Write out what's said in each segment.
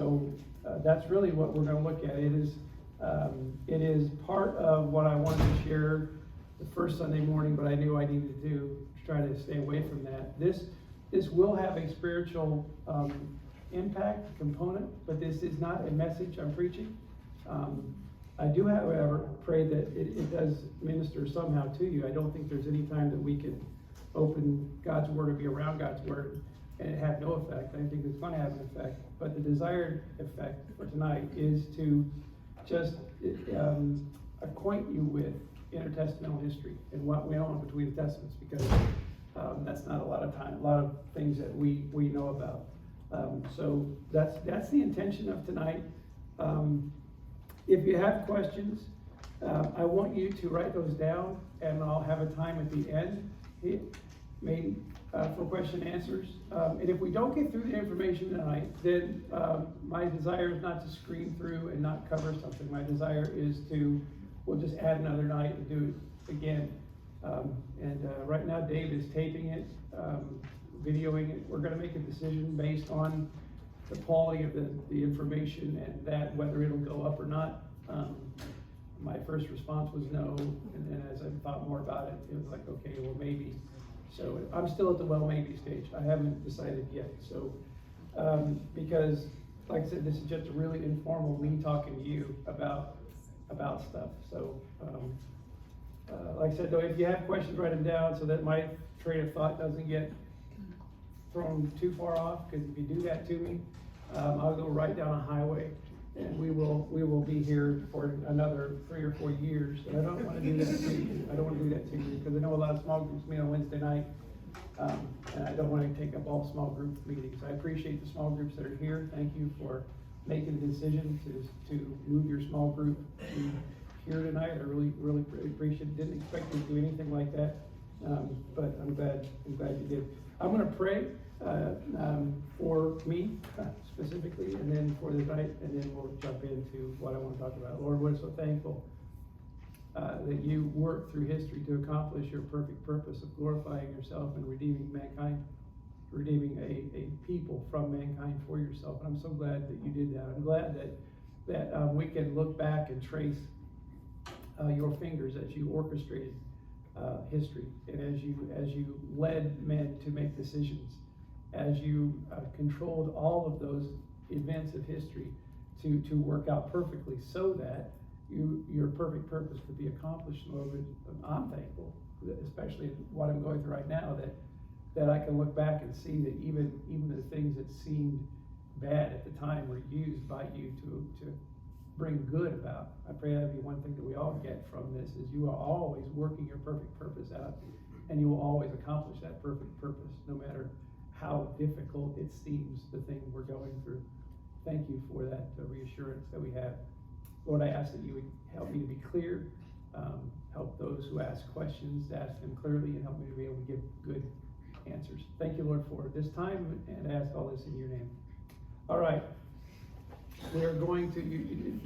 So that's really what we're going to look at. It is part of what I wanted to share the first Sunday morning, but I knew I needed to do to try to stay away from that. This will have a spiritual impact component, but this is not a message I'm preaching. I do, however, pray that it does minister somehow to you. I don't think there's any time that we can open God's Word or be around God's Word and it have no effect. I think it's going to have an effect. But the desired effect for tonight is to just acquaint you with intertestamental history and what went on between the testaments, because that's not a lot of things that we know about. So that's the intention of tonight. If you have questions, I want you to write those down, and I'll have a time at the end for question and answers. And if we don't get through the information tonight, then my desire is not to screen through and not cover something. My desire is we'll just add another night and do it again. Right now, Dave is taping it, videoing it. We're going to make a decision based on the quality of the information and that whether it'll go up or not. My first response was no, and then as I thought more about it, it was like, okay, well, maybe. So I'm still at the well, maybe stage. I haven't decided yet. So because, like I said, this is just a really informal me talking to you about stuff. So like I said, though, if you have questions, write them down so that my train of thought doesn't get thrown too far off, because if you do that to me, I'll go right down a highway, and we will be here for another 3 or 4 years. And I don't want to do that to you. I don't want to do that to you, because I know a lot of small groups meet on Wednesday night, and I don't want to take up all small group meetings. I appreciate the small groups that are here. Thank you for making the decision to move your small group to here tonight. I really appreciate it. Didn't expect you to do anything like that, but I'm glad you did. I'm going to pray for me specifically, and then for the night, and then we'll jump into what I want to talk about. Lord, we're so thankful that you work through history to accomplish your perfect purpose of glorifying yourself and redeeming mankind, redeeming a people from mankind for yourself. And I'm so glad that you did that. I'm glad that we can look back and trace your fingers as you orchestrated history, and as you led men to make decisions, as you controlled all of those events of history to work out perfectly, so that your perfect purpose could be accomplished. Lord, I'm thankful, especially what I'm going through right now, that I can look back and see that even the things that seemed bad at the time were used by you to bring good about. I pray that'd be one thing that we all get from this, is you are always working your perfect purpose out, and you will always accomplish that perfect purpose, no matter how difficult it seems, the thing we're going through. Thank you for that reassurance that we have. Lord, I ask that you would help me to be clear, help those who ask questions to ask them clearly, and help me to be able to give good answers. Thank you, Lord, for this time, and I ask all this in your name. All right. We're going to,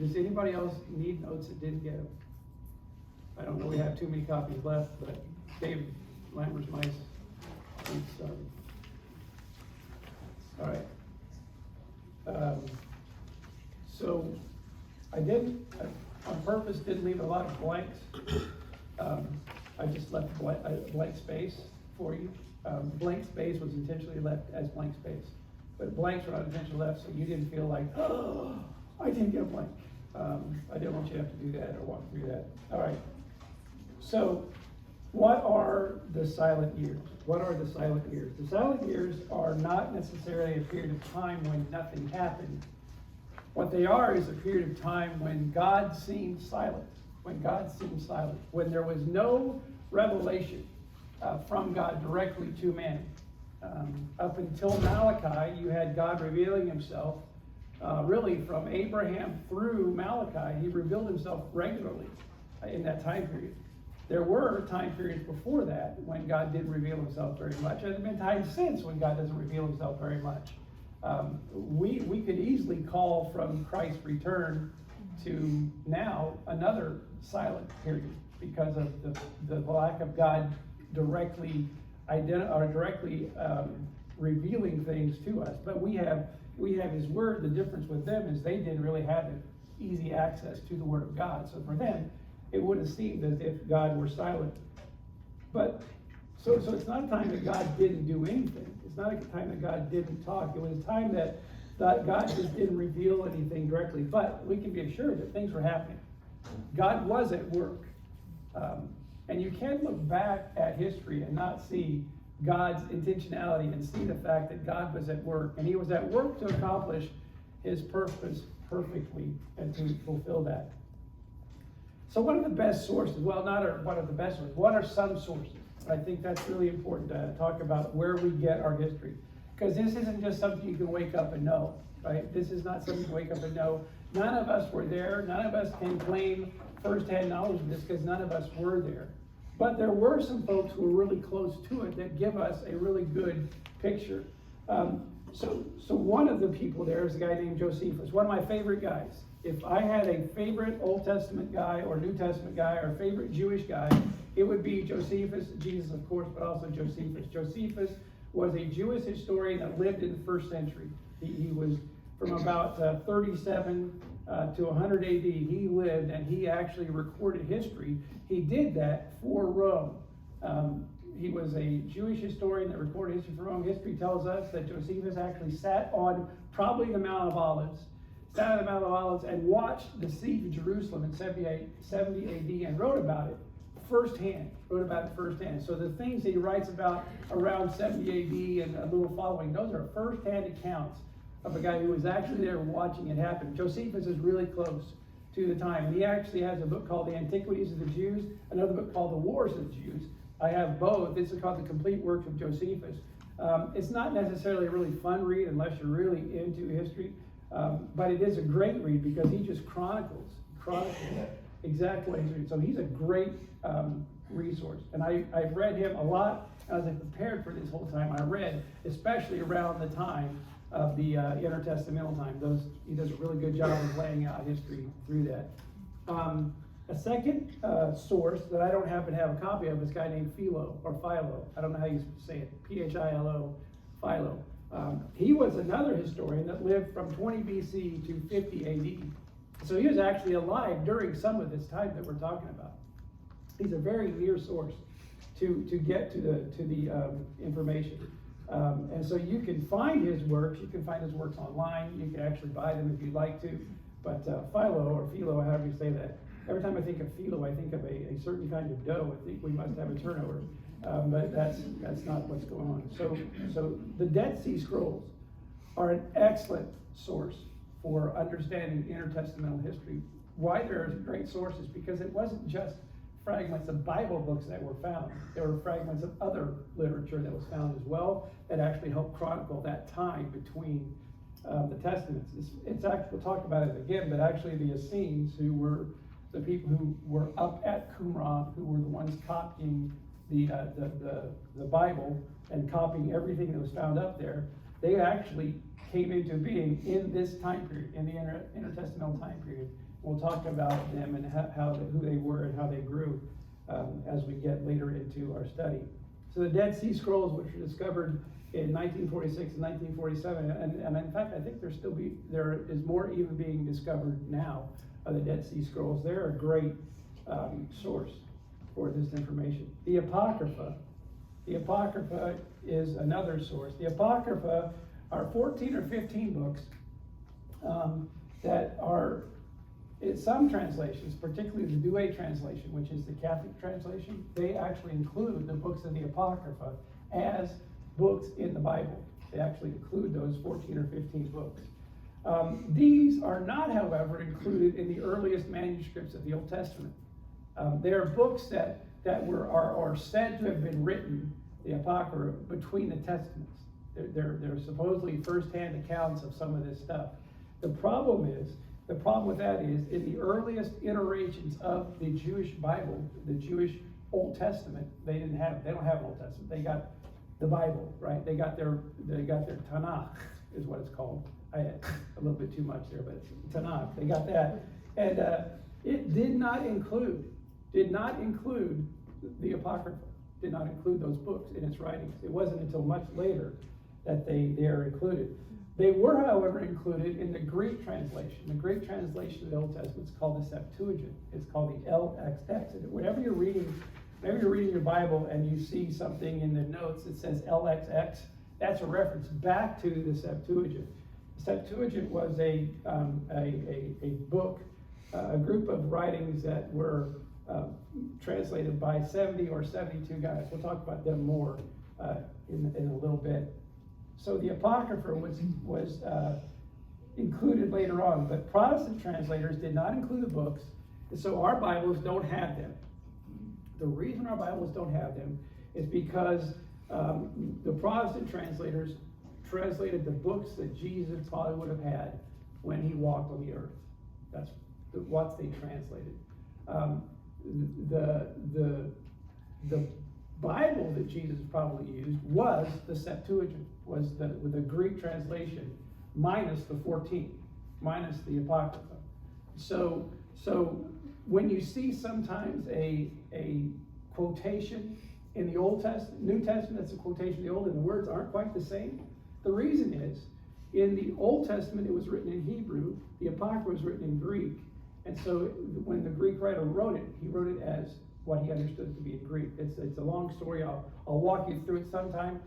does anybody else need notes that didn't get them? I don't know, we have too many copies left, but Dave Lambert's mice. All right. So I on purpose, didn't leave a lot of blanks. I just left blank space for you. Blank space was intentionally left as blank space. But blanks were not intentionally left, so you didn't feel like, oh, I didn't get a blank. I didn't want you to have to do that or walk through that. All right. So what are the silent years? What are the silent years? The silent years are not necessarily a period of time when nothing happened. What they are is a period of time when God seemed silent. When God seemed silent. When there was no revelation from God directly to man. Up until Malachi, you had God revealing himself, really from Abraham through Malachi. He revealed himself regularly in that time period. There were time periods before that when God didn't reveal himself very much. There have been times since when God doesn't reveal himself very much. We could easily call from Christ's return to now another silent period because of the lack of God directly revealing things to us. But we have we have his word. The difference with them is they didn't really have easy access to the word of God. So for them, it would have seemed as if God were silent. But so it's not a time that God didn't do anything. It's not a time that God didn't talk. It was a time that God just didn't reveal anything directly. But we can be assured that things were happening. God was at work. And you can't look back at history and not see God's intentionality and see the fact that God was at work. And he was at work to accomplish his purpose perfectly and to fulfill that. So one of the best sources, well, not one of the best sources, what are some sources? I think that's really important to talk about where we get our history. Because this isn't just something you can wake up and know, right? This is not something you wake up and know. None of us were there. None of us can claim firsthand knowledge of this because none of us were there. But there were some folks who were really close to it that give us a really good picture. So one of the people there is a guy named Josephus, one of my favorite guys. If I had a favorite Old Testament guy or New Testament guy or favorite Jewish guy, it would be Josephus, Jesus of course, but also Josephus. Josephus was a Jewish historian that lived in the first century. He was from about 37 to 100 AD. He lived and he actually recorded history. He did that for Rome. He was a Jewish historian that recorded history for Rome. History tells us that Josephus actually sat on probably the Mount of Olives, and watched the siege of Jerusalem in 70 AD and wrote about it firsthand. So the things that he writes about around 70 AD and a little following, those are firsthand accounts of a guy who was actually there watching it happen. Josephus is really close to the time. And he actually has a book called The Antiquities of the Jews, another book called The Wars of the Jews. I have both. This is called The Complete Works of Josephus. It's not necessarily a really fun read unless you're really into history. But it is a great read because he just chronicles exactly what he's reading. So he's a great resource. And I've read him a lot as I prepared for this whole time. I read, especially around the time of the intertestamental time. He does a really good job of laying out history through that. A second source that I don't happen to have a copy of is a guy named Philo, or Philo. I don't know how you say it. Philo, Philo. He was another historian that lived from 20 BC to 50 AD. So he was actually alive during some of this time that we're talking about. He's a very near source to get to the information. And so you can find his works. You can find his works online. You can actually buy them if you'd like to. But Philo, or Philo, however you say that, every time I think of Philo, I think of a certain kind of dough. I think we must have a turnover. But that's not what's going on. So the Dead Sea Scrolls are an excellent source for understanding intertestamental history. Why they're great sources? Because it wasn't just fragments of Bible books that were found. There were fragments of other literature that was found as well that actually helped chronicle that time between the Testaments. It's actually, we'll talk about it again, but actually the Essenes, who were the people who were up at Qumran, who were the ones copying the Bible and copying everything that was found up there, they actually came into being in this time period, in the intertestamental time period. We'll talk about them and who they were and how they grew as we get later into our study. So the Dead Sea Scrolls, which were discovered in 1946 and 1947, and in fact, I think there is more even being discovered now of the Dead Sea Scrolls. They're a great source for this information. The Apocrypha is another source. The Apocrypha are 14 or 15 books that are, in some translations, particularly the Douay translation, which is the Catholic translation, they actually include the books of the Apocrypha as books in the Bible. They actually include those 14 or 15 books. These are not, however, included in the earliest manuscripts of the Old Testament. They are books that are said to have been written, the Apocrypha, between the Testaments. They're supposedly first-hand accounts of some of this stuff. The problem with that is, in the earliest iterations of the Jewish Bible, the Jewish Old Testament, they don't have an Old Testament. They got the Bible, right? They got their Tanakh, is what it's called. I had a little bit too much there, but it's Tanakh. They got that, and it did not include the Apocrypha. Did not include those books in its writings. It wasn't until much later that they are included. They were, however, included in the Greek translation. The Greek translation of the Old Testament is called the Septuagint. It's called the LXX. And whenever you're reading your Bible and you see something in the notes that says LXX, that's a reference back to the Septuagint. The Septuagint was a book, a group of writings that were translated by 70 or 72 guys. We'll talk about them more in a little bit. So the Apocrypha was included later on, but Protestant translators did not include the books, and so our Bibles don't have them. The reason our Bibles don't have them is because the Protestant translators translated the books that Jesus probably would have had when he walked on the earth. That's what they translated. The Bible that Jesus probably used was the Septuagint, was the Greek translation minus the 14, minus the Apocrypha. So when you see sometimes a quotation in the Old Testament, New Testament, that's a quotation of the Old, and the words aren't quite the same, the reason is, in the Old Testament it was written in Hebrew, the Apocrypha was written in Greek, and so when the Greek writer wrote it, he wrote it as what he understood to be in Greek. It's a long story. I'll walk you through it sometime,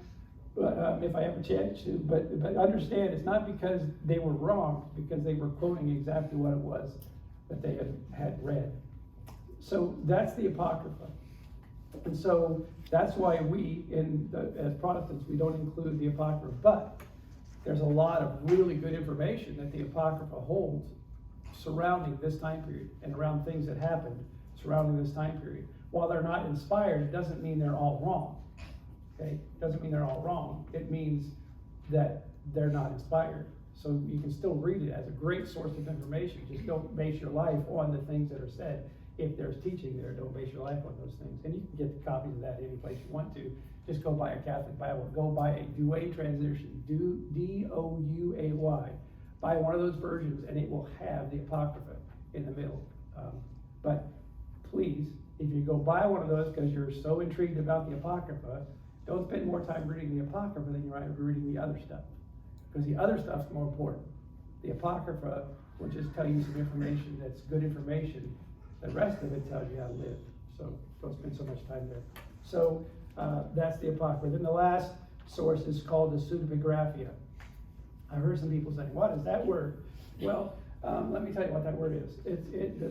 but if I have a chance to. But understand, it's not because they were wrong, because they were quoting exactly what it was that they had read. So that's the Apocrypha, and so that's why we, as Protestants, we don't include the Apocrypha. But there's a lot of really good information that the Apocrypha holds surrounding this time period and around things that happened surrounding this time period. While they're not inspired, it doesn't mean they're all wrong. Okay? It doesn't mean they're all wrong. It means that they're not inspired. So you can still read it as a great source of information. Just don't base your life on the things that are said. If there's teaching there, don't base your life on those things. And you can get copies of that any place you want to. Just go buy a Catholic Bible. Go buy a Douay translation, D-O-U-A-Y. Buy one of those versions, and it will have the Apocrypha in the middle. But please, if you go buy one of those because you're so intrigued about the Apocrypha, don't spend more time reading the Apocrypha than you're reading the other stuff. Because the other stuff's more important. The Apocrypha will just tell you some information that's good information. The rest of it tells you how to live. So don't spend so much time there. So that's the Apocrypha. Then the last source is called the Pseudopographia. I heard some people saying, what is that word? Well, let me tell you what that word is.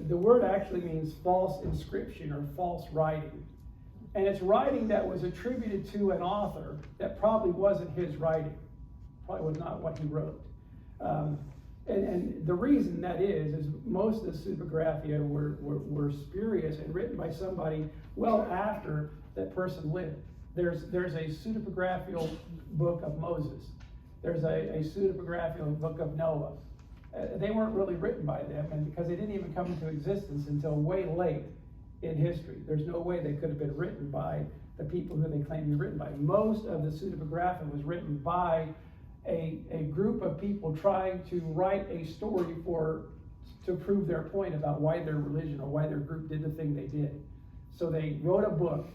The word actually means false inscription or false writing. And it's writing that was attributed to an author that probably wasn't his writing. Probably was not what he wrote. And the reason that is most of the Pseudopographia were spurious and written by somebody well after that person lived. There's a pseudopographical book of Moses. There's a pseudopographical book of Noah. They weren't really written by them, and because they didn't even come into existence until way late in history. There's no way they could have been written by the people who they claim to be written by. Most of the Pseudopographia was written by a group of people trying to write a story to prove their point about why their religion or why their group did the thing they did. So they wrote a book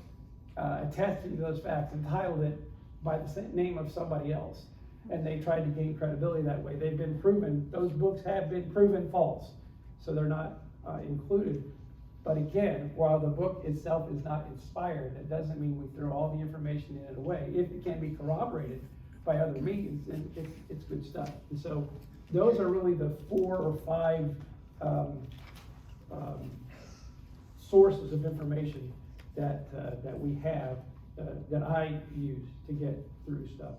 attesting to those facts and titled it by the name of somebody else. And they tried to gain credibility that way. They've been proven, those books have been proven false. So they're not included. But again, while the book itself is not inspired, that doesn't mean we throw all the information in it away. If it can be corroborated by other means, then it's good stuff. And so those are really the 4 or 5 sources of information that we have that I use to get through stuff.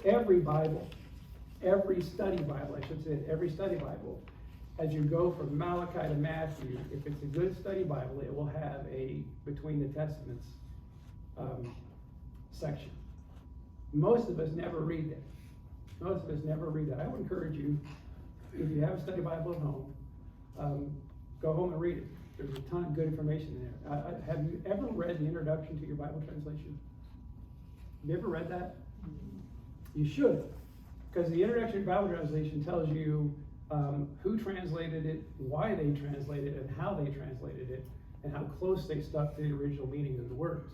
Every Bible, every study Bible, I should say, every study Bible, as you go from Malachi to Matthew, if it's a good study Bible, it will have a Between the Testaments section. Most of us never read that. Most of us never read that. I would encourage you, if you have a study Bible at home, go home and read it. There's a ton of good information in there. Have you ever read the introduction to your Bible translation? Have you ever read that? You should, because the introduction to your Bible translation tells you who translated it, why they translated it, and how they translated it, and how close they stuck to the original meaning of the words.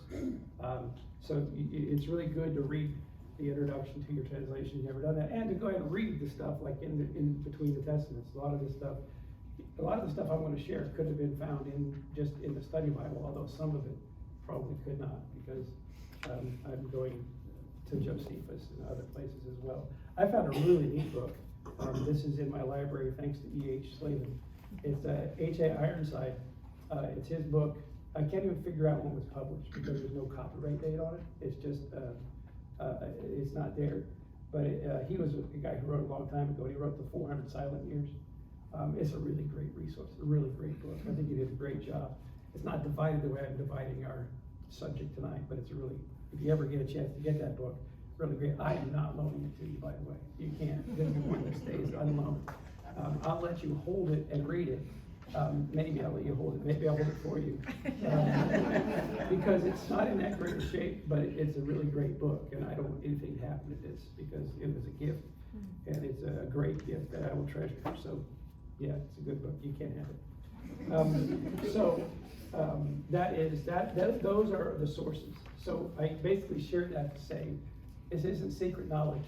So it's really good to read the introduction to your translation, you've never done that, and to go ahead and read the stuff like in between the testaments. A lot of the stuff I'm going to share could have been found in the study Bible, although some of it probably could not, because I'm going to Josephus and other places as well. I found a really neat book. This is in my library thanks to E.H. Slavin. It's H.A. Ironside. It's his book. I can't even figure out when it was published because there's no copyright date on it. It's just, it's not there. But he was a guy who wrote a long time ago. He wrote the 400 Silent Years. It's a really great resource, a really great book. I think he did a great job. It's not divided the way I'm dividing our subject tonight, but it's a really, if you ever get a chance to get that book, really great. I am not loaning it to you, by the way. You can't. This is one that stays unloaned. I'll let you hold it and read it. Maybe I'll let you hold it. Maybe I'll hold it for you. Because it's not in that great a shape, but it's a really great book, and I don't want anything to happen to this because it was a gift, and it's a great gift that I will treasure. So, yeah, it's a good book. You can't have it. Those are the sources. So I basically shared that to say, this isn't secret knowledge.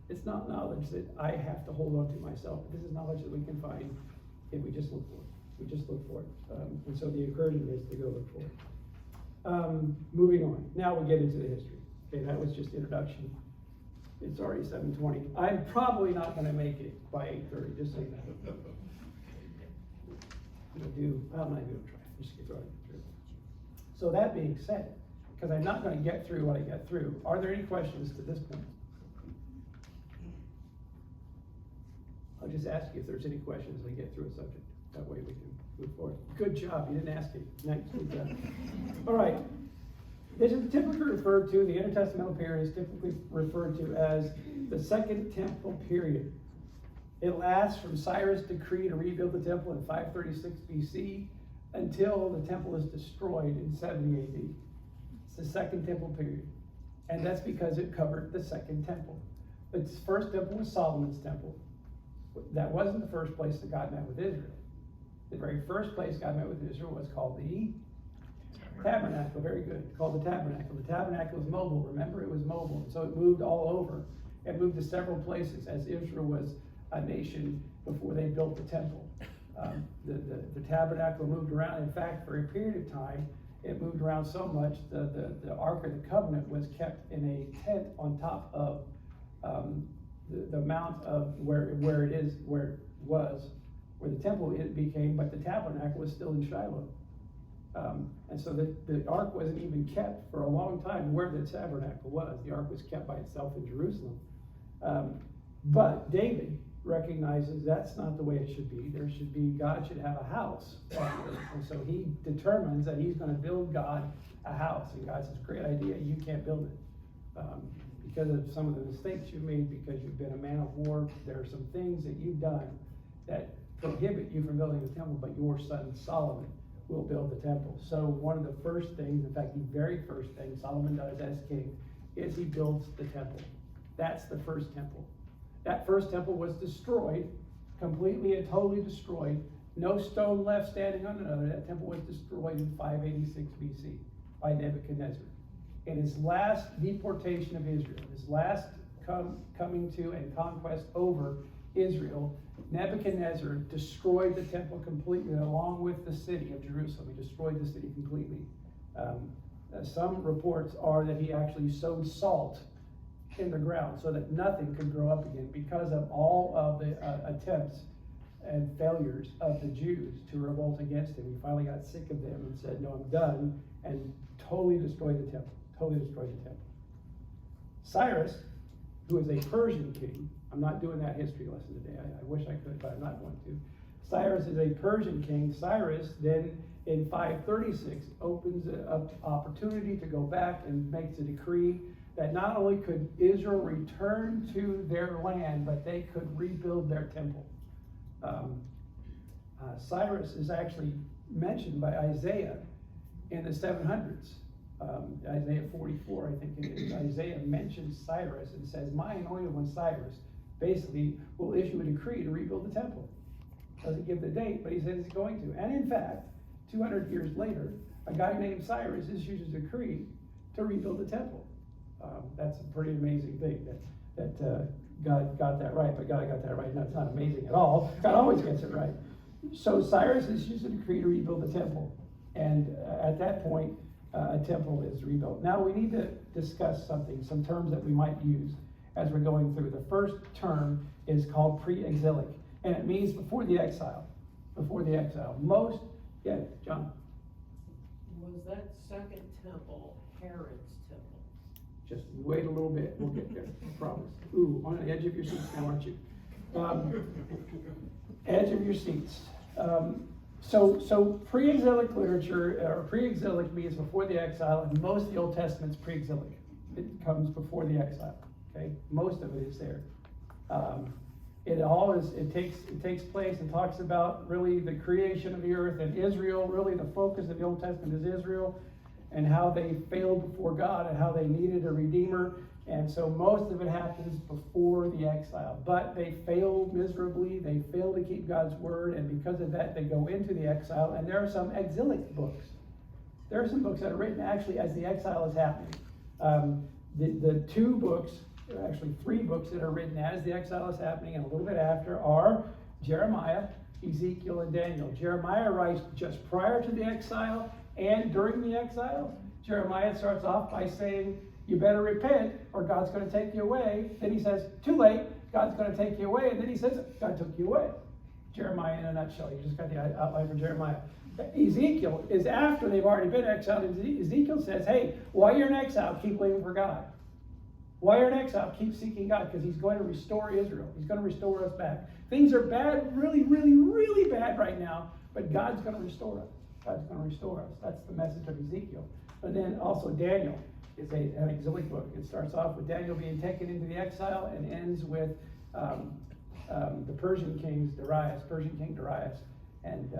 It's not knowledge that I have to hold on to myself. This is knowledge that we can find if we just look for it. We just look for it. And so the encouragement is to go look for it. Moving on. Now we'll get into the history. Okay, that was just introduction. It's already 7:20. I'm probably not going to make it by 8:30, just so you know. I'm not even going to try. I'm just going to throw it through. So that being said, because I'm not going to get through what I get through, are there any questions to this point? I'll just ask you if there's any questions as I get through a subject. That way we can move forward. Good job, you didn't ask it. Nice, good job. All right. This is typically referred to, the intertestamental period is typically referred to as the Second Temple Period. It lasts from Cyrus' decree to rebuild the temple in 536 BC until the temple is destroyed in 70 AD. It's the Second Temple Period. And that's because it covered the Second Temple. The first temple was Solomon's temple. That wasn't the first place that God met with Israel. The very first place God met with Israel was called the Tabernacle. Very good. Called the Tabernacle. The Tabernacle was mobile. Remember, it was mobile. So it moved all over. It moved to several places as Israel was a nation before they built the temple. The Tabernacle moved around. In fact, for a period of time, it moved around so much the Ark of the Covenant was kept in a tent on top of the mount of where the temple it became, but the tabernacle was still in Shiloh. And so the ark wasn't even kept for a long time where the tabernacle was. The ark was kept by itself in Jerusalem. But David recognizes that's not the way it should be. God should have a house on earth. And so he determines that he's going to build God a house. And God says, great idea, you can't build it. Because of some of the mistakes you've made, because you've been a man of war, there are some things that you've done that prohibit you from building the temple, but your son Solomon will build the temple. So one of the first things, in fact, the very first thing Solomon does as king is he builds the temple. That's the first temple. That first temple was destroyed, completely and totally destroyed. No stone left standing on another. That temple was destroyed in 586 BC by Nebuchadnezzar. In his last deportation of Israel, his last coming to and conquest over Israel, Nebuchadnezzar destroyed the temple completely along with the city of Jerusalem. He destroyed the city completely. Some reports are that he actually sowed salt in the ground so that nothing could grow up again because of all of the attempts and failures of the Jews to revolt against him. He finally got sick of them and said, no, I'm done, and totally destroyed the temple. Cyrus, who is a Persian king, I'm not doing that history lesson today. I wish I could, but I'm not going to. Cyrus is a Persian king. Cyrus then in 536 opens up opportunity to go back and makes a decree that not only could Israel return to their land, but they could rebuild their temple. Cyrus is actually mentioned by Isaiah in the 700s. Isaiah 44, I think it is. Isaiah mentions Cyrus and says, my anointed one Cyrus basically will issue a decree to rebuild the temple. Doesn't give the date, but he says he's going to. And in fact, 200 years later, a guy named Cyrus issues a decree to rebuild the temple. That's a pretty amazing thing that God got that right, but God got that right. No, it's not amazing at all. God always gets it right. So Cyrus issues a decree to rebuild the temple. And at that point, a temple is rebuilt. Now we need to discuss some terms that we might use as we're going through. The first term is called pre-exilic, and it means before the exile. Before the exile. Yeah, John? Was that second temple Herod's temple? Just wait a little bit, we'll get there, I promise. Ooh, on the edge of your seats now, aren't you? Edge of your seats. So pre-exilic literature, or pre-exilic means before the exile, and most of the Old Testament's pre-exilic. It comes before the exile, okay? Most of it is there. It takes place and talks about really the creation of the earth and Israel. Really the focus of the Old Testament is Israel and how they failed before God and how they needed a redeemer. And so most of it happens before the exile. But they failed miserably. They failed to keep God's word. And because of that, they go into the exile. And there are some exilic books. There are some books that are written actually as the exile is happening. The two books, actually three books that are written as the exile is happening and a little bit after are Jeremiah, Ezekiel, and Daniel. Jeremiah writes just prior to the exile and during the exile. Jeremiah starts off by saying, you better repent or God's going to take you away. Then he says, too late, God's going to take you away. And then he says, God took you away. Jeremiah in a nutshell. You just got the outline for Jeremiah. Ezekiel is after they've already been exiled. Ezekiel says, hey, while you're in exile, keep waiting for God. While you're in exile, keep seeking God because he's going to restore Israel. He's going to restore us back. Things are bad, really, really, really bad right now, but God's going to restore us. God's going to restore us. That's the message of Ezekiel. But then also Daniel is an exilic book. It starts off with Daniel being taken into the exile and ends with the Persian king Darius, and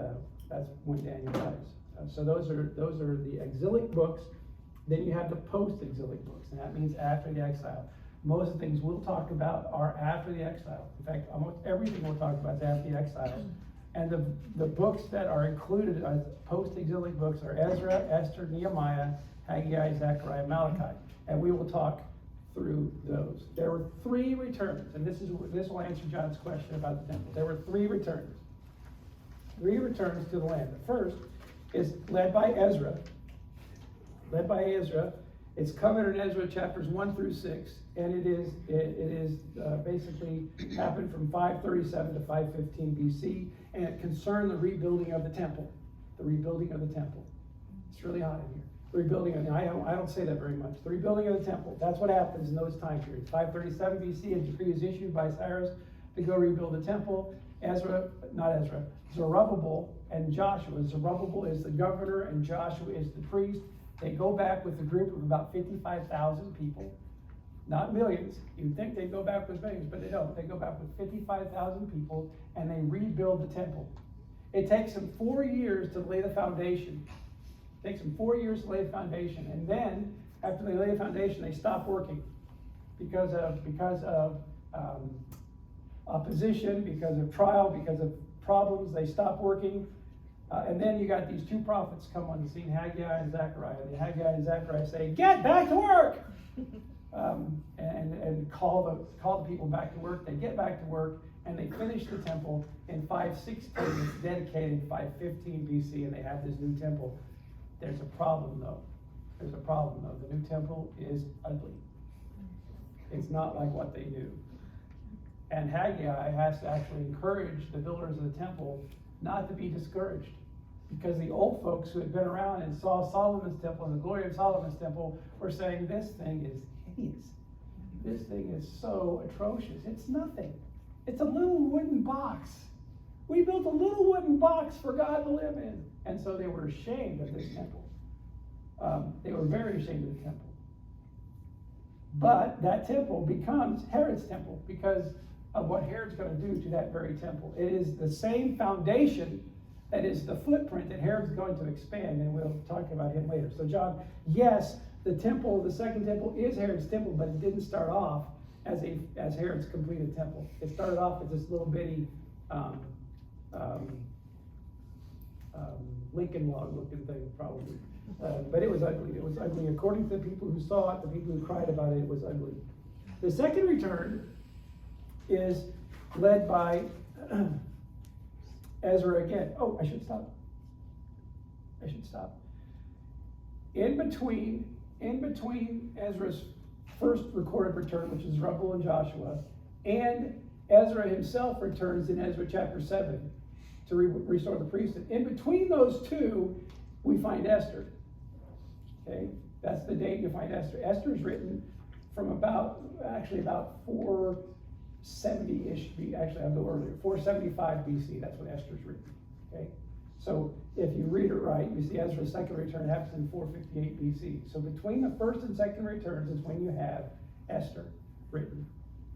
that's when Daniel dies. So those are the exilic books. Then you have the post-exilic books, and that means after the exile. Most of the things we'll talk about are after the exile. In fact, almost everything we'll talk about is after the exile. And the books that are included as post-exilic books are Ezra, Esther, Nehemiah, Haggai, Zechariah, Malachi. And we will talk through those. There were three returns, and this will answer John's question about the temple. There were three returns. Three returns to the land. The first is led by Ezra. It's covered in Ezra chapters 1 through 6, and it is basically happened from 537 to 515 BC, and it concerned the rebuilding of the temple. The rebuilding of the temple. It's really hot in here. The rebuilding of I don't say that very much. The rebuilding of the temple. That's what happens in those time periods. 537 BC, a decree is issued by Cyrus to go rebuild the temple. Zerubbabel and Joshua. Zerubbabel is the governor, and Joshua is the priest. They go back with a group of about 55,000 people. Not millions. You'd think they'd go back with millions, but they don't. They go back with 55,000 people, and they rebuild the temple. It takes them 4 years to lay the foundation. And then, after they lay the foundation, they stop working because of opposition, because of trial, because of problems. They stop working. And then you got these two prophets come on the scene, Haggai and Zechariah. The Haggai and Zechariah say, "Get back to work," and call the people back to work. They get back to work, and they finish the temple in 516. It's dedicated in 515 BC, and they have this new temple. There's a problem though. The new temple is ugly. It's not like what they knew. And Haggai has to actually encourage the builders of the temple not to be discouraged, because the old folks who had been around and saw Solomon's temple and the glory of Solomon's temple were saying, this thing is hideous. This thing is so atrocious. It's nothing. It's a little wooden box. We built a little wooden box for God to live in. And so they were ashamed of this temple. They were very ashamed of the temple. But that temple becomes Herod's temple because of what Herod's going to do to that very temple. It is the same foundation that is the footprint that Herod's going to expand, and we'll talk about him later. So John, yes, the temple, the second temple is Herod's temple, but it didn't start off as Herod's completed temple. It started off as this little bitty Lincoln log looking thing, probably. But it was ugly. It was ugly. According to the people who saw it, the people who cried about it, it was ugly. The second return is led by Ezra again. Oh, I should stop. In between Ezra's first recorded return, which is Zerubbabel and Joshua, and Ezra himself returns in Ezra chapter 7 to restore the priesthood. In between those two, we find Esther. Okay, that's the date you find Esther. Esther is written from about 470-ish. Actually, I'll go earlier. 475 BC. That's when Esther's written. Okay, so if you read it right, you see Ezra's second return happens in 458 BC. So between the first and second returns is when you have Esther written.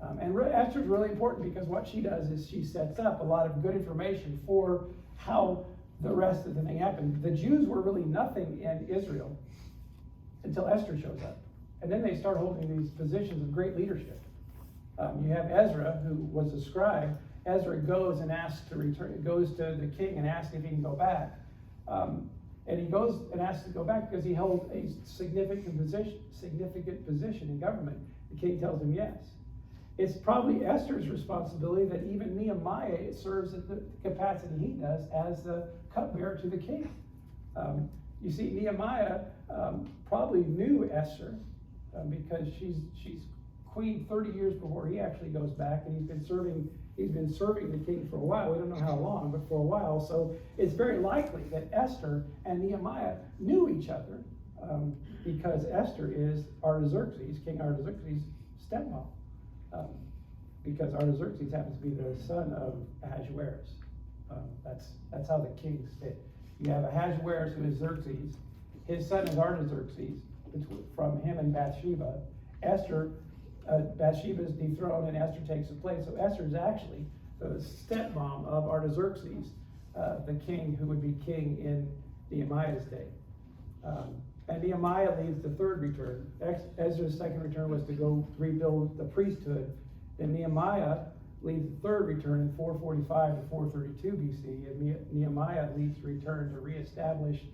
Esther is really important because what she does is she sets up a lot of good information for how the rest of the thing happened. The Jews were really nothing in Israel until Esther shows up. And then they start holding these positions of great leadership. You have Ezra, who was a scribe. Ezra goes and asks to return, goes to the king and asks if he can go back. And he goes and asks to go back because he held a significant position in government. The king tells him yes. It's probably Esther's responsibility that even Nehemiah serves at the capacity he does as the cupbearer to the king. You see, Nehemiah probably knew Esther because she's queen 30 years before he actually goes back, and he's been serving the king for a while. We don't know how long, but for a while. So it's very likely that Esther and Nehemiah knew each other because Esther is Artaxerxes, King Artaxerxes' stepmom. Because Artaxerxes happens to be the son of Ahasuerus. That's how the kings fit. You have Ahasuerus, who is Xerxes. His son is Artaxerxes. From him and Bathsheba. Bathsheba is dethroned and Esther takes the place. So Esther is actually the stepmom of Artaxerxes, the king who would be king in Nehemiah's day. And Nehemiah leads the third return. Ezra's second return was to go rebuild the priesthood. Then Nehemiah leads the third return in 445 to 432 BC. And Nehemiah leads the return to reestablish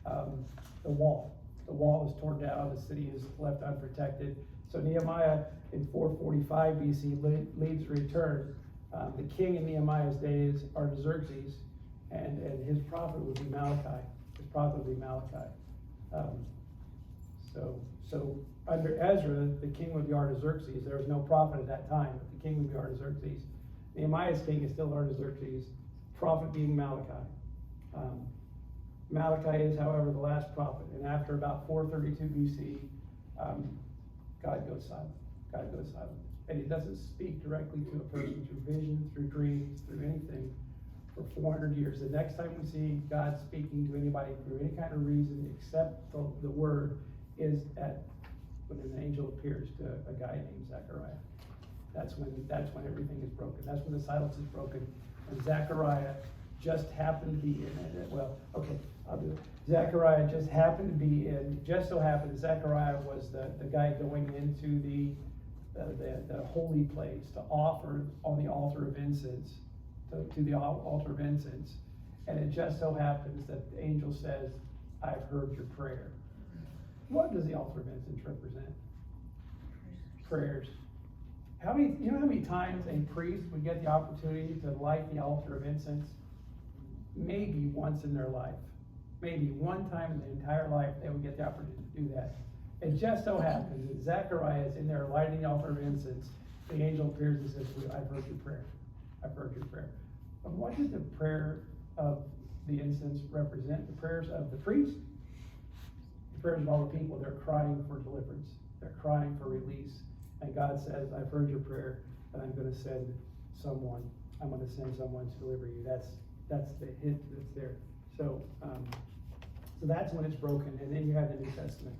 the wall. The wall is torn down. The city is left unprotected. So Nehemiah in 445 BC leads the return. The king in Nehemiah's day is Artaxerxes, and his prophet would be Malachi. So under Ezra, the king would be Artaxerxes. There was no prophet at that time, but the king would be Artaxerxes. Nehemiah's king is still Artaxerxes, prophet being Malachi. Malachi is, however, the last prophet, and after about 432 BC, God goes silent. And he doesn't speak directly to a person through vision, through dreams, through anything for 400 years. The next time we see God speaking to anybody through any kind of reason except the word is when an angel appears to a guy named Zechariah. That's when everything is broken. That's when the silence is broken. And Zechariah just happened to be in it. Well, okay, I'll do it. Zechariah just happened to be in, just so happened Zechariah was the guy going into the holy place to offer on the altar of incense, to the altar of incense. And it just so happens that the angel says, I've heard your prayer. What does the altar of incense represent? Prayers. You know how many times a priest would get the opportunity to light the altar of incense? Maybe once in their life. Maybe one time in their entire life they would get the opportunity to do that. It just so happens that Zechariah is in there lighting the altar of incense. The angel appears and says, I've heard your prayer. I've heard your prayer. But what did the prayer of the incense represent? The prayers of the priest? The prayers of all the people. They're crying for deliverance. They're crying for release. And God says, I've heard your prayer, and I'm going to send someone. I'm going to send someone to deliver you. That's the hint that's there. So that's when it's broken, and then you have the New Testament.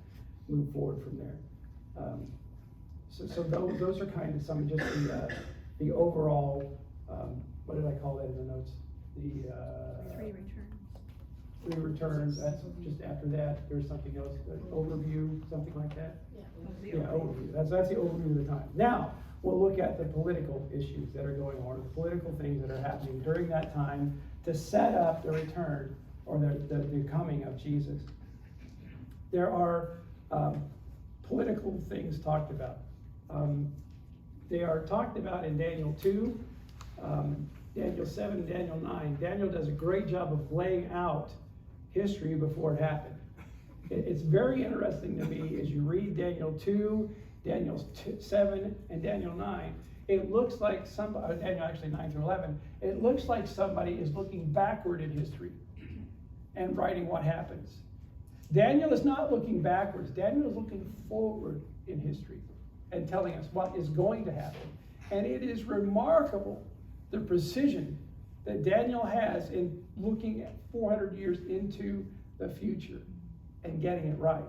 Move forward from there. So those are kind of some just the overall. What did I call that in the notes? The 3 returns. 3 returns. That's just after that. There's something else. Overview, something like that. Yeah, overview. That's the overview of the time. Now we'll look at the political issues that are going on, the political things that are happening during that time to set up the return or the coming of Jesus. There are political things talked about. They are talked about in Daniel 2, Daniel 7, and Daniel 9. Daniel does a great job of laying out history before it happened. It's very interesting to me as you read Daniel 2, Daniel 7, and Daniel 9. It looks like somebody, Daniel actually 9 through 11, it looks like somebody is looking backward in history and writing what happens. Daniel is not looking backwards. Daniel is looking forward in history and telling us what is going to happen. And it is remarkable the precision that Daniel has in looking at 400 years into the future and getting it right.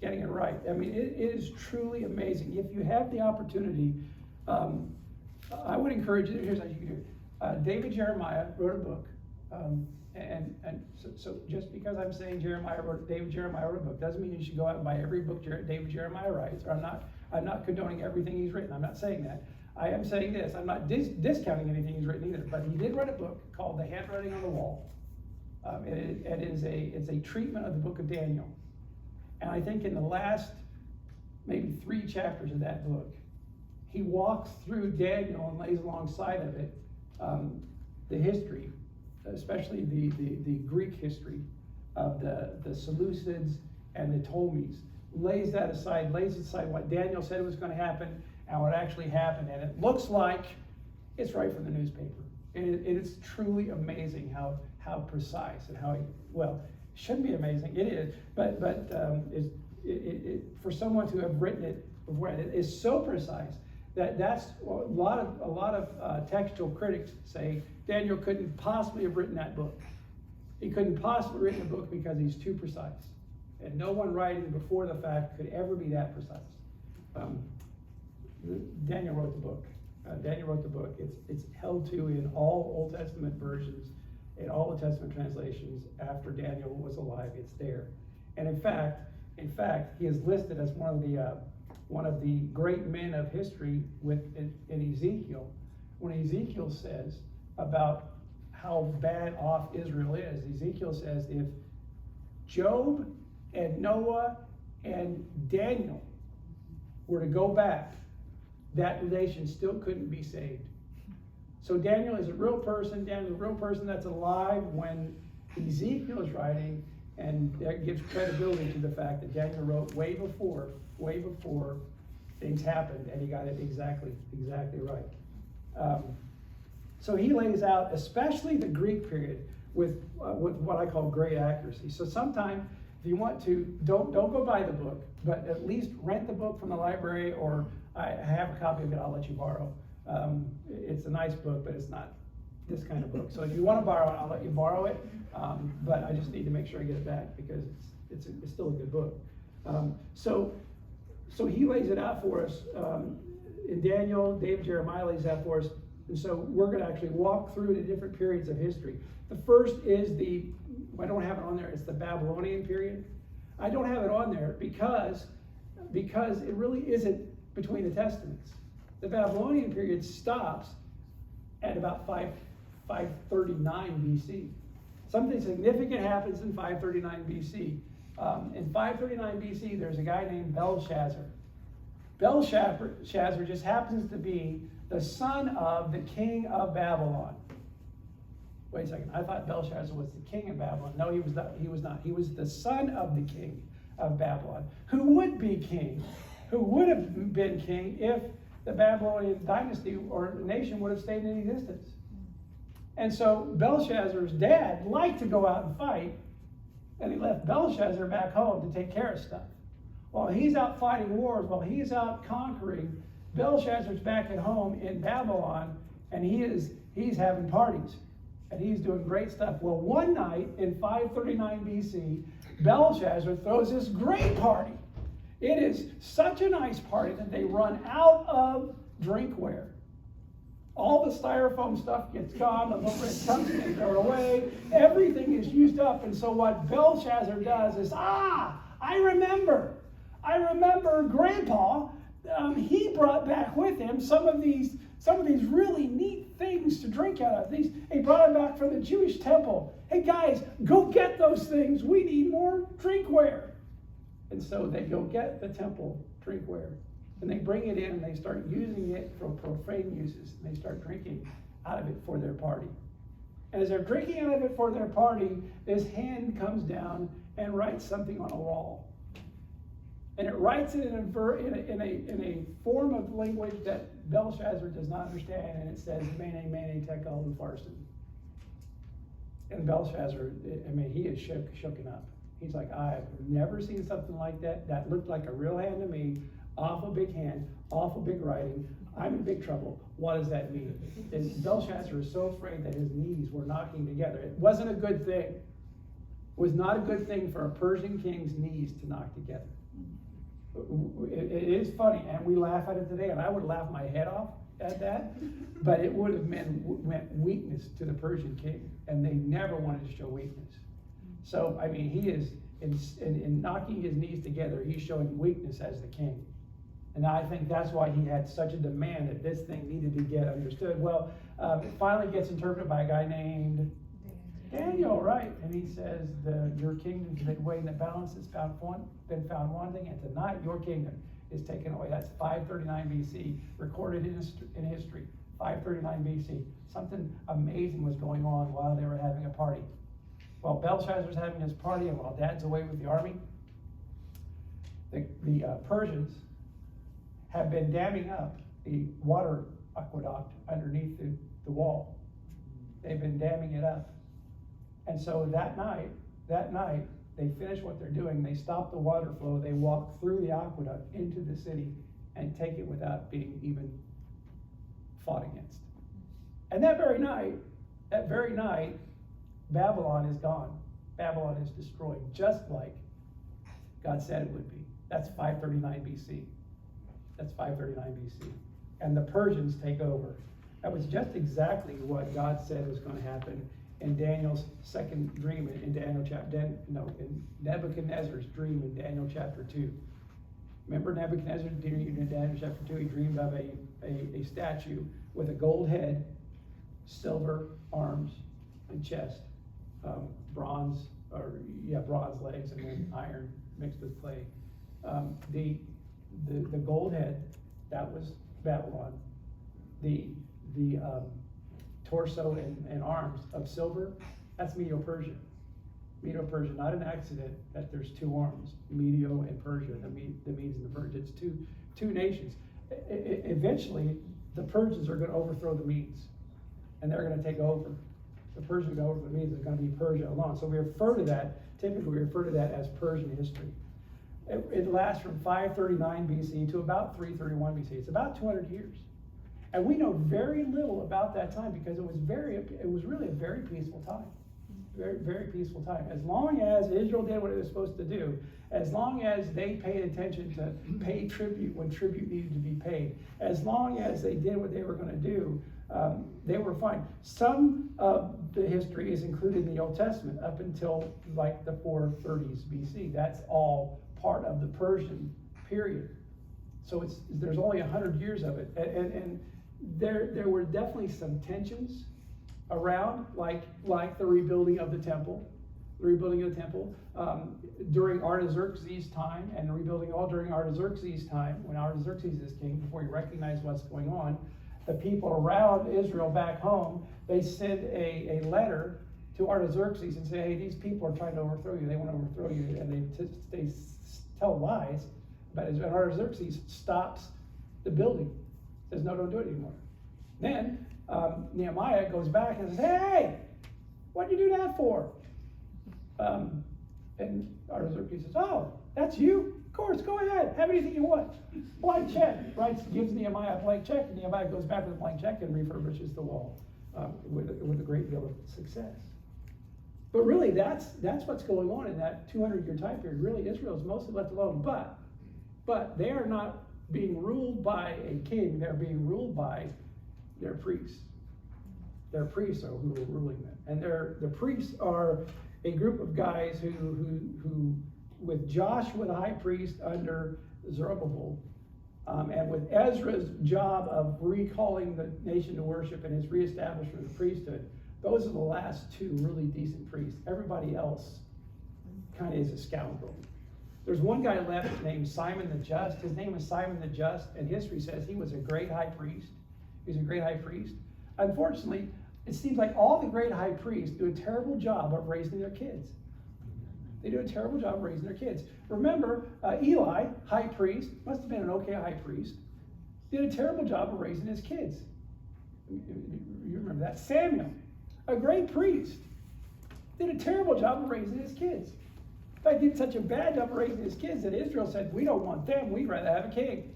Getting it right. I mean, it is truly amazing. If you have the opportunity, I would encourage you, here's how you can do it. David Jeremiah wrote a book. So just because I'm saying David Jeremiah wrote a book doesn't mean you should go out and buy every book David Jeremiah writes. Or I'm not condoning everything he's written. I'm not saying that. I am saying this. I'm not discounting anything he's written either. But he did write a book called The Handwriting on the Wall. It's a treatment of the book of Daniel. And I think in the last maybe 3 chapters of that book, he walks through Daniel and lays alongside of it the history, especially the Greek history of the Seleucids and the Ptolemies. Lays aside what Daniel said was going to happen and what actually happened. And it looks like it's right from the newspaper. And it's truly amazing how precise and it shouldn't be amazing. It is, but for someone to have written it before, it is so precise that's a lot of textual critics say Daniel couldn't possibly have written that book. He couldn't possibly have written a book because he's too precise, and no one writing before the fact could ever be that precise. Daniel wrote the book. It's held to in all Old Testament versions, in all the Testament translations after Daniel was alive. It's there, and in fact, he is listed as one of the great men of history in Ezekiel. When Ezekiel says about how bad off Israel is, Ezekiel says if Job and Noah and Daniel were to go back, that nation still couldn't be saved. So Daniel is a real person. Daniel's a real person that's alive when Ezekiel is writing, and that gives credibility to the fact that Daniel wrote way before things happened, and he got it exactly right. So he lays out, especially the Greek period, with what I call great accuracy. So sometime, if you want to, don't go buy the book, but at least rent the book from the library, or I have a copy of it, I'll let you borrow. It's a nice book, but it's not this kind of book. So if you want to borrow it, I'll let you borrow it, but I just need to make sure I get it back because it's still a good book. So he lays it out for us. In Daniel, David Jeremiah lays out for us. And so we're going to actually walk through the different periods of history. The first is I don't have it on there, it's the Babylonian period. I don't have it on there because it really isn't between the Testaments. The Babylonian period stops at about 539 BC. Something significant happens in 539 BC. In 539 BC, there's a guy named Belshazzar. Belshazzar just happens to be the son of the king of Babylon. Wait a second. I thought Belshazzar was the king of Babylon. No, he was not. He was the son of the king of Babylon, who would be king, who would have been king if the Babylonian dynasty or nation would have stayed in existence. And so Belshazzar's dad liked to go out and fight, and he left Belshazzar back home to take care of stuff. While he's out fighting wars, while he's out conquering, Belshazzar's back at home in Babylon, and he's having parties, and he's doing great stuff. Well, one night in 539 BC, Belshazzar throws this great party. It is such a nice party that they run out of drinkware. All the styrofoam stuff gets gone, the little red cups get thrown away, everything is used up. And so what Belshazzar does is, I remember Grandpa, he brought back with him some of these really neat things to drink out of. He brought them back from the Jewish temple. Hey guys, go get those things. We need more drinkware. And so they go get the temple drinkware, and they bring it in and they start using it for profane uses, and they start drinking out of it for their party. And as they're drinking out of it for their party, this hand comes down and writes something on a wall. And it writes it in a form of language that Belshazzar does not understand, and it says, Mene, Mene, Tekel, Upharsin. And Belshazzar, I mean, he is shooken up. He's like, I've never seen something like that. That looked like a real hand to me. Awful big hand, awful big writing. I'm in big trouble. What does that mean? And Belshazzar is so afraid that his knees were knocking together. It wasn't a good thing. It was not a good thing for a Persian king's knees to knock together. It is funny, and we laugh at it today, and I would laugh my head off at that, but it would have meant weakness to the Persian king, and they never wanted to show weakness. So, I mean, he is, in knocking his knees together, he's showing weakness as the king. And I think that's why he had such a demand that this thing needed to get understood. Well, it finally gets interpreted by a guy named Daniel, right? And he says, your kingdom's been weighed in the balance, it's been found wanting, and tonight your kingdom is taken away. That's 539 BC, recorded in history, 539 BC. Something amazing was going on while they were having a party. While Belshazzar's having his party and while Dad's away with the army, the Persians have been damming up the water aqueduct underneath the wall. They've been damming it up. And so that night, they finish what they're doing. They stop the water flow. They walk through the aqueduct into the city and take it without being even fought against. And that very night, Babylon is gone. Babylon is destroyed, just like God said it would be. That's 539 BC. That's 539 BC. And the Persians take over. That was just exactly what God said was going to happen in Daniel's second dream in Nebuchadnezzar's dream in Daniel chapter 2. Remember Nebuchadnezzar's dream in Daniel chapter 2? He dreamed of a statue with a gold head, silver arms and chest, bronze legs, and then iron mixed with clay. The gold head, that was Babylon. The torso and arms of silver, that's Medo-Persia. Medo-Persia, not an accident that there's two arms, Medio and Persia, the Medes and the Persians. It's two nations. Eventually, the Persians are going to overthrow the Medes, and they're going to take over. The Persians go over the Medes, it's going to be Persia alone. So we refer to that, typically we refer to that as Persian history. It lasts from 539 BC to about 331 BC. It's about 200 years. And we know very little about that time because it was really a very peaceful time. Very, very peaceful time. As long as Israel did what it was supposed to do, as long as they paid attention to pay tribute when tribute needed to be paid, as long as they did what they were going to do, they were fine. Some of the history is included in the Old Testament up until like the 430s BC. That's all part of the Persian period. So there's only 100 years of it. And there were definitely some tensions around, like the rebuilding of the temple. During Artaxerxes' time, and rebuilding all during Artaxerxes' time, when Artaxerxes is king, before he recognized what's going on, the people around Israel back home, they send a letter to Artaxerxes and say, hey, these people are trying to overthrow you. They want to overthrow you. And they tell lies about it. And Artaxerxes stops the building. Says, no, don't do it anymore. Then Nehemiah goes back and says, hey, what'd you do that for? And Artaxerxes says, oh, that's you? Of course, go ahead. Have anything you want. Blank check. Gives Nehemiah a blank check, and Nehemiah goes back with a blank check and refurbishes the wall with a great deal of success. But really, that's what's going on in that 200-year time period. Really, Israel is mostly left alone. But they are not being ruled by a king. They're being ruled by their priests. Their priests are who are ruling them. And the priests are a group of guys who with Joshua the high priest under Zerubbabel, and with Ezra's job of recalling the nation to worship and his reestablishment of the priesthood, those are the last two really decent priests. Everybody else kind of is a scoundrel. There's one guy left named Simon the Just. His name was Simon the Just, and history says he was a great high priest. He was a great high priest. Unfortunately, it seems like all the great high priests do a terrible job of raising their kids. They do a terrible job of raising their kids. Remember, Eli, high priest, must have been an okay high priest, did a terrible job of raising his kids. You remember that? Samuel, a great priest, did a terrible job of raising his kids. In fact, he did such a bad job of raising his kids that Israel said, we don't want them, we'd rather have a king.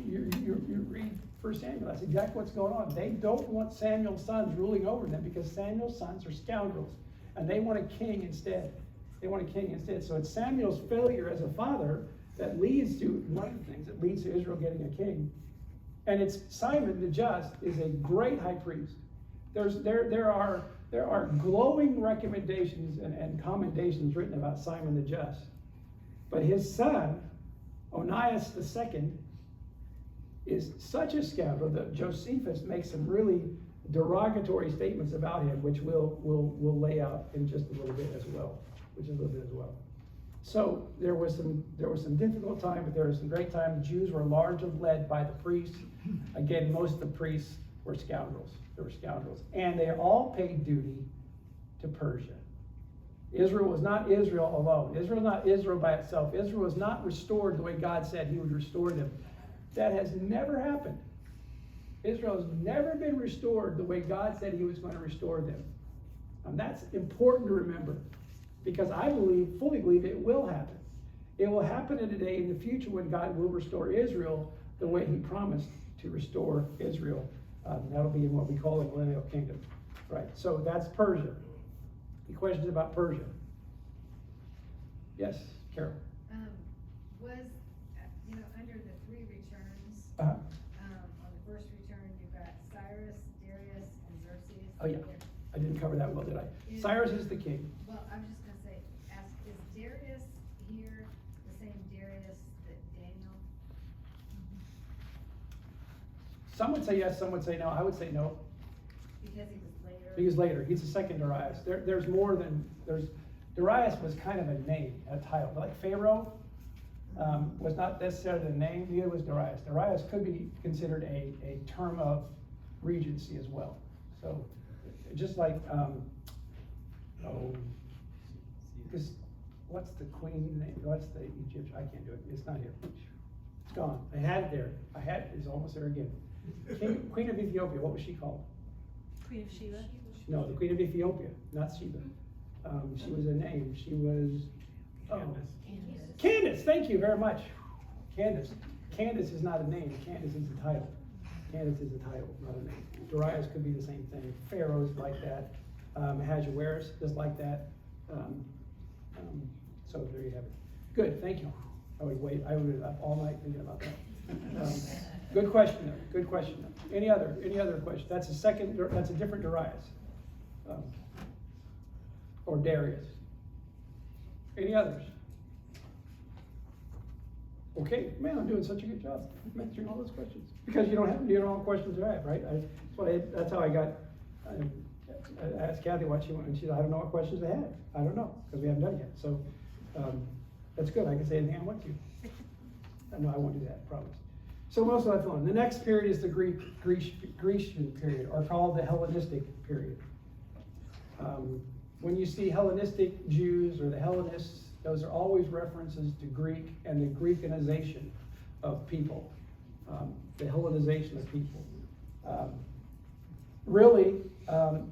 You read 1 Samuel, that's exactly what's going on. They don't want Samuel's sons ruling over them because Samuel's sons are scoundrels, and they want a king instead. They want a king instead. So it's Samuel's failure as a father that leads to, one of the things that leads to Israel getting a king. And it's Simon the Just is a great high priest. There are glowing recommendations and commendations written about Simon the Just. But his son, Onias II, is such a scoundrel that Josephus makes some really derogatory statements about him, which we'll lay out in just a little bit as well. So there was some difficult time, but there was some great time. The Jews were largely led by the priests. Again, most of the priests were scoundrels. They were scoundrels, and they all paid duty to Persia. Israel was not Israel alone. Israel was not Israel by itself. Israel was not restored the way God said he would restore them. That has never happened. Israel has never been restored the way God said he was going to restore them. And that's important to remember, because I fully believe it will happen. It will happen in a day in the future when God will restore Israel the way he promised to restore Israel. That'll be in what we call the millennial kingdom. Right, so that's Persia. Any questions about Persia? Yes, Carol. Under the three returns, Uh-huh. on the first return, you've got Cyrus, Darius, and Xerxes. Oh yeah, I didn't cover that well, did I? Cyrus is the king. Well, I was just gonna say, is Darius here the same Darius that Daniel? Some would say yes, some would say no. I would say no. Because he was later? He was later. He's the second Darius. There's more than, Darius was kind of a name, a title. Like Pharaoh was not necessarily the name, neither was Darius. Darius could be considered a term of regency as well. So just like, what's the queen name? What's the Egyptian? I can't do it. It's not here. It's gone. I had it there. It's almost there again. Queen of Ethiopia, what was she called? Queen of Sheba? No, the Queen of Ethiopia, not Sheba. She was a name. She was Candace. Thank you very much. Candace. Candace is not a name. Candace is a title. Candace is a title, not a name. Darius could be the same thing. Pharaoh's like that. Ahasuerus is like that. So there you have it. Good, thank you. I would be up all night thinking about that. Good question though. Good question though. Any other question? That's a different Darius. Or Darius. Any others? Okay, man, I'm doing such a good job answering all those questions because you don't have questions to have, right? That's how I got. I asked Kathy what she wanted, and she said, "I don't know what questions they have. I don't know because we haven't done it yet." So that's good. I can say anything I want to. No, I won't do that. Promise. So most of that fun. The next period is the Grecian period, or called the Hellenistic period. When you see Hellenistic Jews or the Hellenists, those are always references to Greek and the Greekanization of people, the Hellenization of people.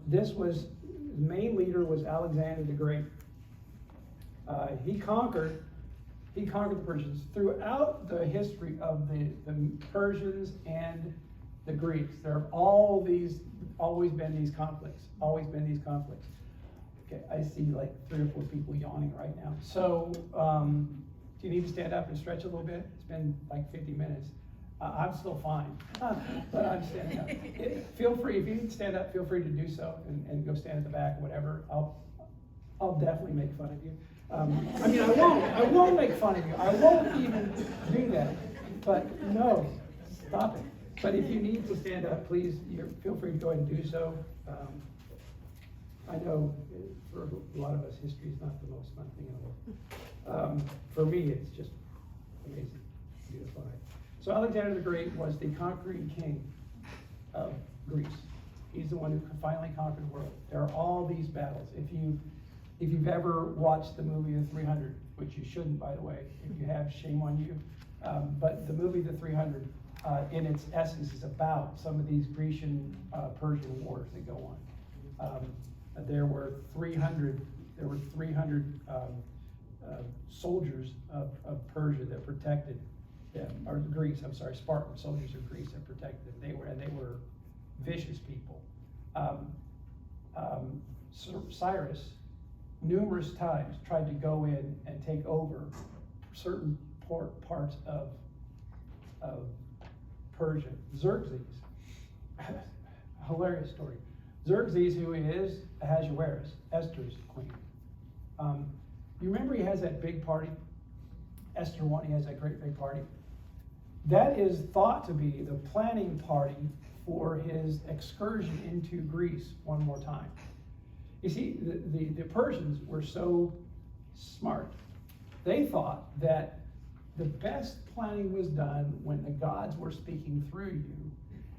This was, the main leader was Alexander the Great. He conquered the Persians. Throughout the history of the Persians and the Greeks, there have always been these conflicts. Okay, I see like 3 or 4 people yawning right now. So, do you need to stand up and stretch a little bit? It's been like 50 minutes. I'm still fine, but I'm standing up. Feel free, if you need to stand up, feel free to do so and go stand at the back or whatever. I'll definitely make fun of you. I won't make fun of you. I won't even do that. But no, stop it. But if you need to stand up, please, feel free to go ahead and do so. I know for a lot of us, history is not the most fun thing in the world. For me, it's just amazing, beautiful. So Alexander the Great was the conquering king of Greece. He's the one who finally conquered the world. There are all these battles. If you've ever watched the movie The 300, which you shouldn't, by the way, if you have, shame on you. But the movie The 300, in its essence, is about some of these Grecian, Persian wars that go on. There were 300 soldiers of Persia that protected them, or Greece. I'm sorry, Spartan soldiers of Greece that protected them. They were vicious people. Cyrus numerous times tried to go in and take over certain parts of Persia. Xerxes, hilarious story. Xerxes, who is Ahasuerus, Esther's queen. You remember he has that big party? Esther 1, he has that great big party. That is thought to be the planning party for his excursion into Greece one more time. You see, the Persians were so smart. They thought that the best planning was done when the gods were speaking through you,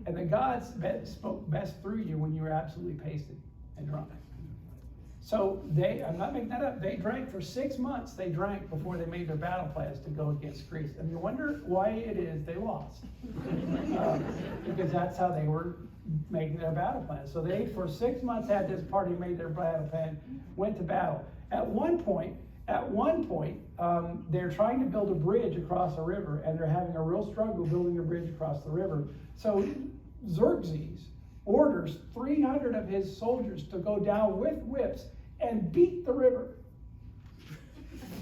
and the gods spoke best through you when you were absolutely pasted and drunk. So I'm not making that up, they drank for 6 months, they drank before they made their battle plans to go against Greece. And you wonder why it is they lost. Because that's how they were making their battle plans. So they, for 6 months, had this party, made their battle plan, went to battle. At one point, they're trying to build a bridge across a river, and they're having a real struggle building a bridge across the river. So Xerxes orders 300 of his soldiers to go down with whips and beat the river,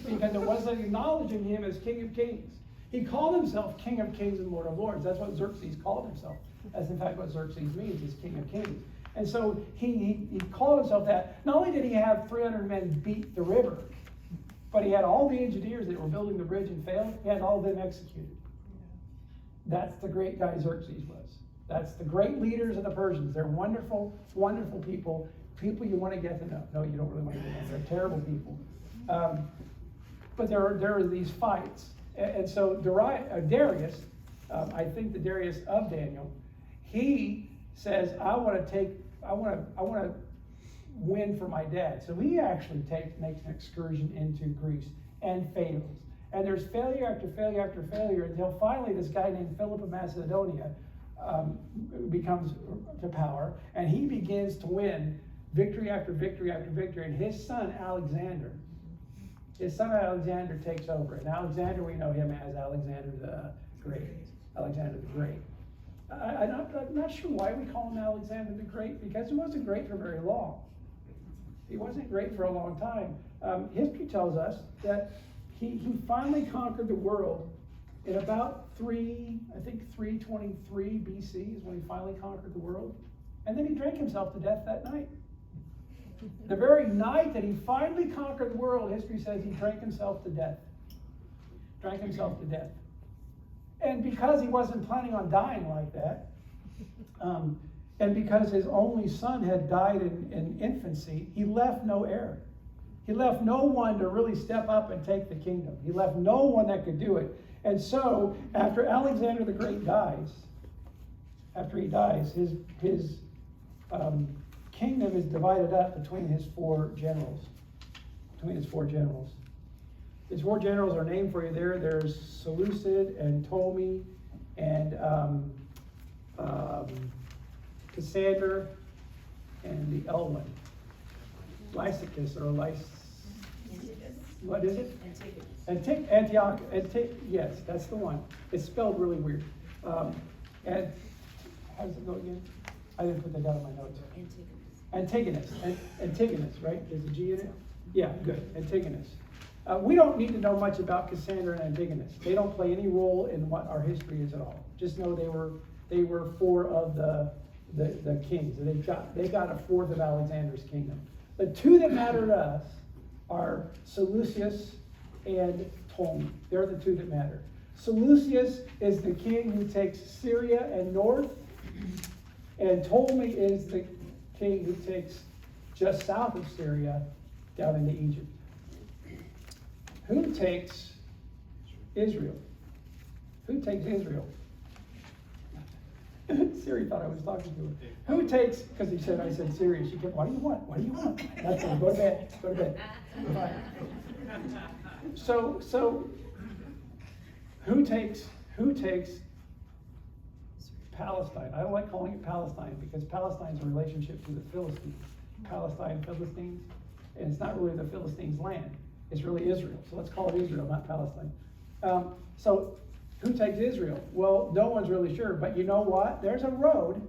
because it wasn't acknowledging him as King of Kings. He called himself King of Kings and Lord of Lords. That's what Xerxes called himself. That's in fact what Xerxes means, is King of Kings. And so he called himself that. Not only did he have 300 men beat the river, but he had all the engineers that were building the bridge and failed, he had all of them executed. That's the great guy Xerxes was. That's the great leaders of the Persians. They're wonderful, wonderful people you want to get to know. No, you don't really want to get to know. They're terrible people. But there are these fights. And so Darius, I think the Darius of Daniel, he says, I want to win for my dad. So he actually makes an excursion into Greece and fails. And there's failure after failure after failure until finally this guy named Philip of Macedonia becomes to power, and he begins to win victory after victory after victory. And his son Alexander takes over. And Alexander, we know him as Alexander the Great. Alexander the Great. I'm not sure why we call him Alexander the Great, because he wasn't great for very long. He wasn't great for a long time. History tells us that he finally conquered the world in about 323 BC is when he finally conquered the world. And then he drank himself to death that night. The very night that he finally conquered the world, history says he drank himself to death. Drank himself to death. And because he wasn't planning on dying like that, and because his only son had died in infancy, he left no heir. He left no one to really step up and take the kingdom. He left no one that could do it. And so, after Alexander the Great dies, his kingdom is divided up between his four generals. His four generals are named for you there. There's Seleucid and Ptolemy and Cassander and the Elwin. Lycicus or what is it? Antiochus. Yes, that's the one. It's spelled really weird. And how does it go again? I didn't put that down in my notes. Antigonus, right? There's a G in it? Yeah, good. Antigonus. We don't need to know much about Cassander and Antigonus. They don't play any role in what our history is at all. Just know they were four of the kings. They got a fourth of Alexander's kingdom. The two that matter to us are Seleucus and Ptolemy. They're the two that matter. Seleucus is the king who takes Syria and north, and Ptolemy is the king who takes just south of Syria, down into Egypt. Who takes Israel? Who takes Israel? Siri thought I was talking to her. Who takes, because he said, I said Siri. She kept, what do you want? What do you want? That's it, go to bed, go to bed. So who takes Palestine? I don't like calling it Palestine because Palestine's a relationship to the Philistines. Palestine, Philistines, and it's not really the Philistines' land. It's really Israel. So let's call it Israel, not Palestine. So who takes Israel? Well, no one's really sure, but you know what? There's a road.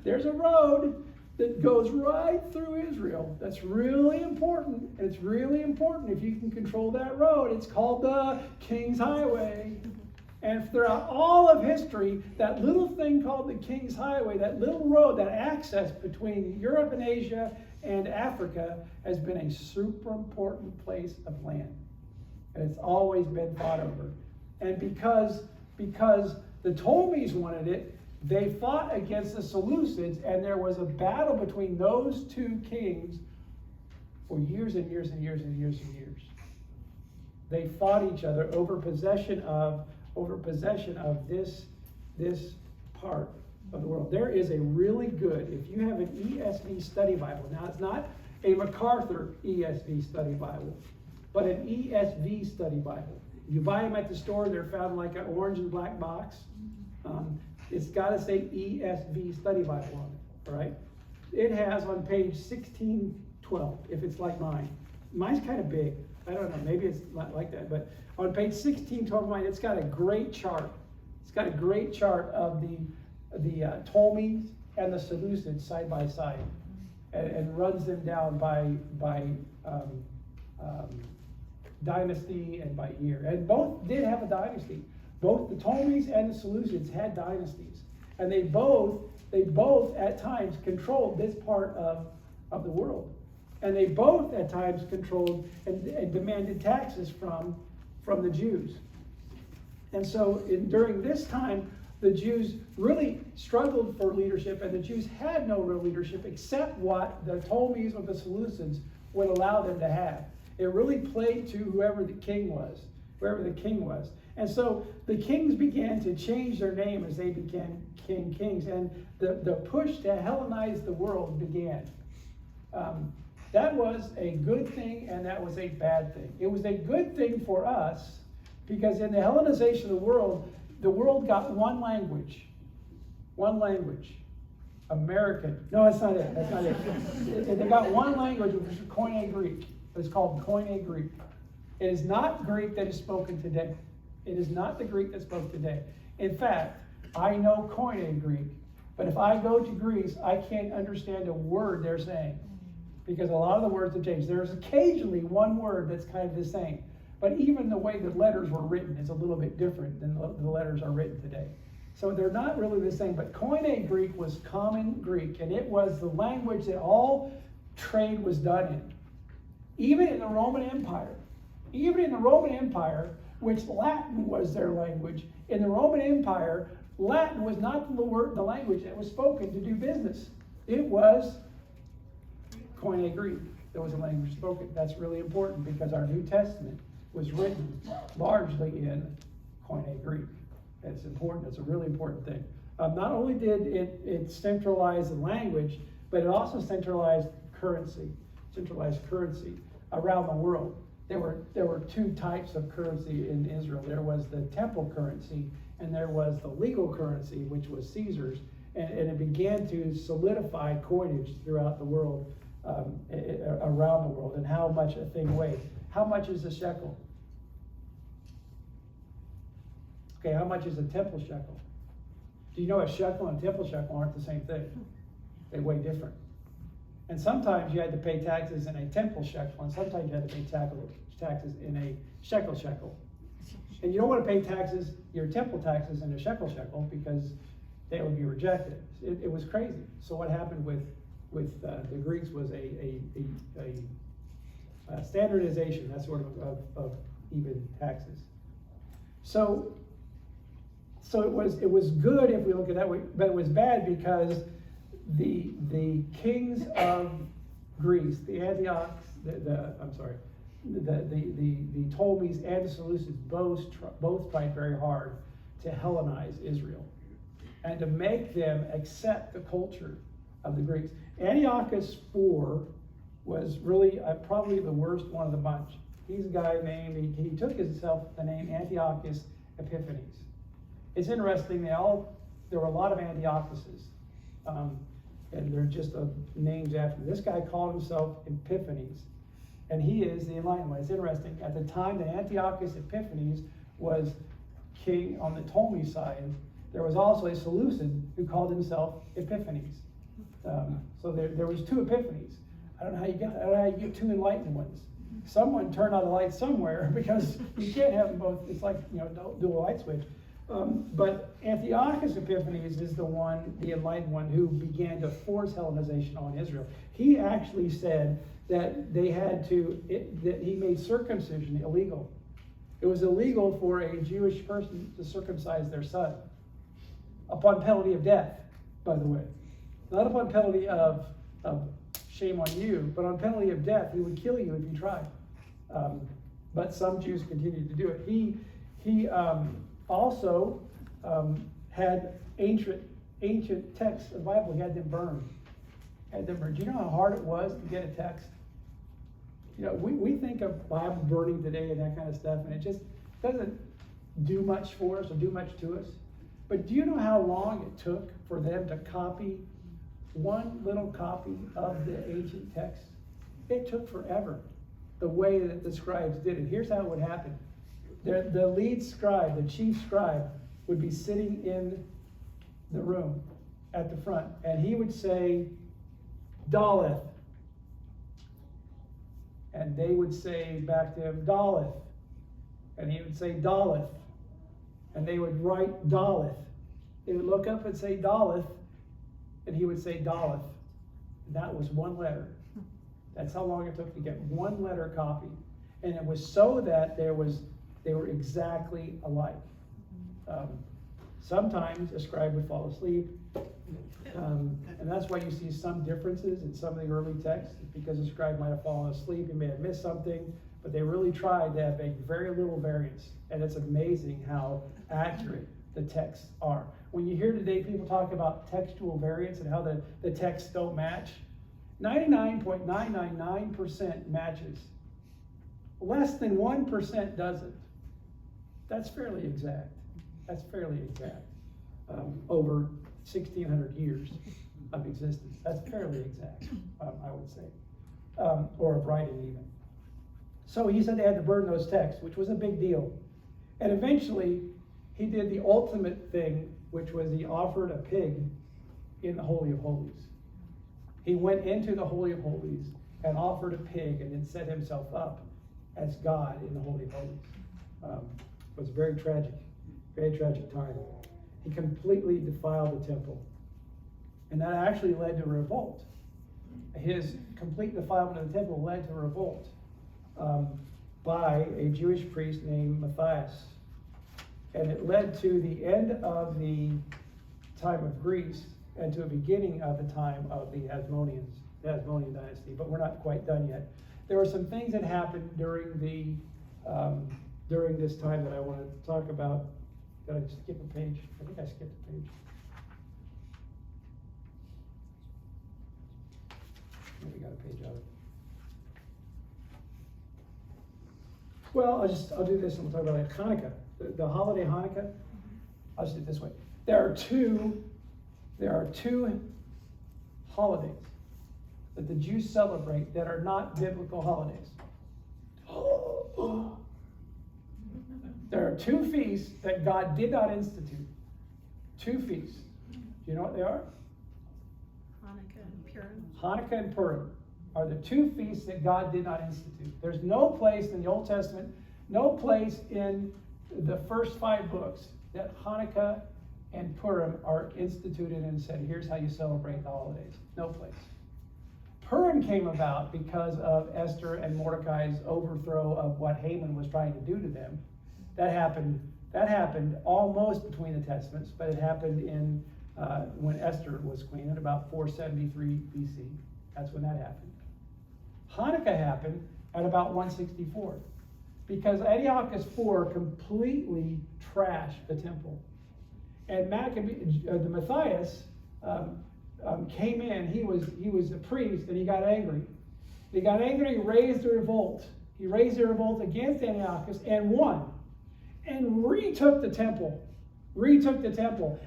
There's a road that goes right through Israel. That's really important. It's really important if you can control that road. It's called the King's Highway. And throughout all of history, that little thing called the King's Highway, that little road, that access between Europe and Asia and Africa has been a super important place of land. And it's always been fought over. And because the Ptolemies wanted it, they fought against the Seleucids, and there was a battle between those two kings for years and years and years and years and years. They fought each other over possession of this part of the world. There is a really good, if you have an ESV study Bible, now it's not a MacArthur ESV study Bible, but an ESV study Bible. You buy them at the store, they're found like an orange and black box. It's got to say ESV study Bible on it, all right? It has on page 1612, if it's like mine. Mine's kind of big. I don't know, maybe it's not like that, but on page 1612 of mine, it's got a great chart. It's got a great chart of the Ptolemies and the Seleucids side by side, and runs them down by dynasty and by year. And both did have a dynasty. Both the Ptolemies and the Seleucids had dynasties, and they both at times controlled this part of the world. And they both at times controlled and demanded taxes from the Jews. And so during this time, the Jews really struggled for leadership, and the Jews had no real leadership except what the Ptolemies or the Seleucids would allow them to have. It really played to whoever the king was. And so the kings began to change their name as they became kings, and the push to Hellenize the world began. That was a good thing, and that was a bad thing. It was a good thing for us because in the Hellenization of the world got one language. American. No, that's not it. They got one language, which is Koine Greek. It's called Koine Greek. It is not Greek that is spoken today. It is not the Greek that's spoken today. In fact, I know Koine Greek, but if I go to Greece, I can't understand a word they're saying because a lot of the words have changed. There's occasionally one word that's kind of the same, but even the way the letters were written is a little bit different than the letters are written today. So they're not really the same, but Koine Greek was common Greek, and it was the language that all trade was done in. Even in the Roman Empire, which Latin was their language, in the Roman Empire, Latin was not the language that was spoken to do business. It was Koine Greek that was the language spoken. That's really important because our New Testament was written largely in Koine Greek. It's important. It's a really important thing. Not only did it centralize the language, but it also centralized currency around the world. There were two types of currency in Israel. There was the temple currency, and there was the legal currency, which was Caesar's, and it began to solidify coinage throughout the world, around the world, and how much a thing weighed. How much is a shekel? Okay, how much is a temple shekel? Do you know a shekel and a temple shekel aren't the same thing? They weigh different. And sometimes you had to pay taxes in a temple shekel, and sometimes you had to pay taxes in a shekel. And you don't want to pay your temple taxes in a shekel because they would be rejected. It was crazy. So what happened with the Greeks was a standardization, that sort of even taxes. So it was good if we look at that way, but it was bad because the kings of Greece, the Antiochs, the Ptolemies and the Seleucids both tried very hard to Hellenize Israel and to make them accept the culture of the Greeks. Antiochus IV was really probably the worst one of the bunch. He's a guy named, he took himself the name Antiochus Epiphanes. It's interesting, there were a lot of Antiochuses, and they're just names after him. This guy called himself Epiphanes, and he is the enlightened one. It's interesting, at the time that Antiochus Epiphanes was king on the Ptolemy side, there was also a Seleucid who called himself Epiphanes. So there was two Epiphanies. I don't know how you get two enlightened ones. Someone turned on the light somewhere, because you can't have them both. It's like, don't do a light switch. But Antiochus Epiphanes is the enlightened one who began to force Hellenization on Israel. He actually said that that he made circumcision illegal. It was illegal for a Jewish person to circumcise their son, upon penalty of death, by the way. Not upon penalty of shame on you, but on penalty of death. He would kill you if you tried. But some Jews continued to do it. He also had ancient texts of the Bible. He had them burned. Do you know how hard it was to get a text? We think of Bible burning today and that kind of stuff, and it just doesn't do much for us or do much to us. But do you know how long it took for them to copy one little copy of the ancient text? It took forever, the way that the scribes did it. Here's how it would happen. The lead scribe, the chief scribe, would be sitting in the room at the front, and he would say, Daleth. And they would say back to him, Daleth. And he would say, Daleth. And they would write Daleth. They would look up and say Daleth, and he would say Daleth. And that was one letter. That's how long it took to get one letter copied. And it was so that they were exactly alike. Sometimes a scribe would fall asleep, and that's why you see some differences in some of the early texts, because the scribe might have fallen asleep, he may have missed something, but they really tried to have very little variance. And it's amazing how accurate the texts are. When you hear today people talk about textual variance and how the texts don't match, 99.999% matches. Less than 1% doesn't. That's fairly exact. Over 1,600 years of existence. That's fairly exact, I would say. Or of writing even. So he said they had to burn those texts, which was a big deal. And eventually, he did the ultimate thing, which was he offered a pig in the Holy of Holies. He went into the Holy of Holies and offered a pig and then set himself up as God in the Holy of Holies. It was a very tragic time. He completely defiled the temple. And that actually led to a revolt. His complete defilement of the temple led to a revolt by a Jewish priest named Matthias. And it led to the end of the time of Greece and to the beginning of the time of the Hasmonean dynasty. But we're not quite done yet. There were some things that happened during this time that I want to talk about. Did I skip a page? I think I skipped a page. We got a page out of it. Well, I'll do this and we'll talk about it. Hanukkah, the holiday Hanukkah. I'll just do it this way. There are two holidays that the Jews celebrate that are not biblical holidays. There are two feasts that God did not institute. Two feasts. Do you know what they are? Hanukkah and Purim are the two feasts that God did not institute. There's no place in the Old Testament, no place in the first 5 books that Hanukkah and Purim are instituted and said, here's how you celebrate the holidays. No place. Purim came about because of Esther and Mordecai's overthrow of what Haman was trying to do to them. That happened almost between the Testaments, but it happened when Esther was queen at about 473 BC. That's when that happened. Hanukkah happened at about 164 because Antiochus IV completely trashed the temple. And the Matthias came in. He was a priest, and he got angry. He got angry and raised a revolt. He raised a revolt against Antiochus and won, and retook the temple,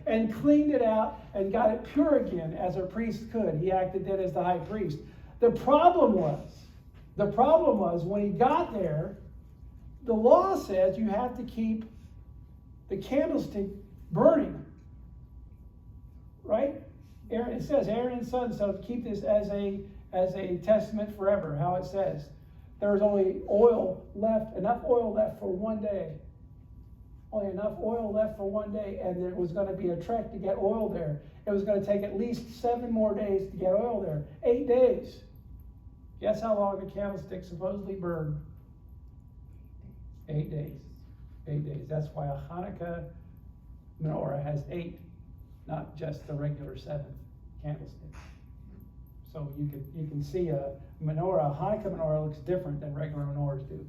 and cleaned it out and got it pure again as a priest could. He acted then as the high priest. The problem was when he got there, the law says you have to keep the candlestick burning, right? It says Aaron and sons shall keep this as a testament forever. How it says there was only enough oil left for one day. Only enough oil left for one day, and there was going to be a trek to get oil there. It was going to take at least 7 more days to get oil there. 8 days. Guess how long the candlestick supposedly burned? 8 days. 8 days. That's why a Hanukkah menorah has 8, not just the regular 7 candlesticks. So you can see a menorah, a Hanukkah menorah looks different than regular menorahs do.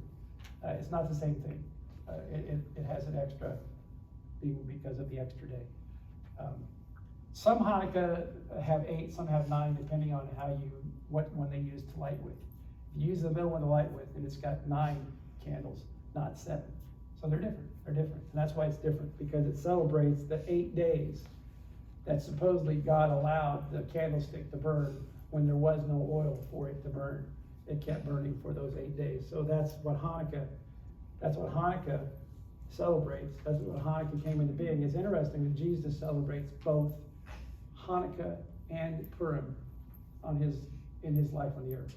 It's not the same thing. It has an extra because of the extra day. Some Hanukkah have 8, some have 9, depending on what one they use to light with. If you use the middle one to light with, and it's got 9 candles, not 7. So they're different. And that's why it's different, because it celebrates the 8 days that supposedly God allowed the candlestick to burn when there was no oil for it to burn. It kept burning for those 8 days. So that's what Hanukkah celebrates. That's what Hanukkah came into being. It's interesting that Jesus celebrates both Hanukkah and Purim in his life on the earth.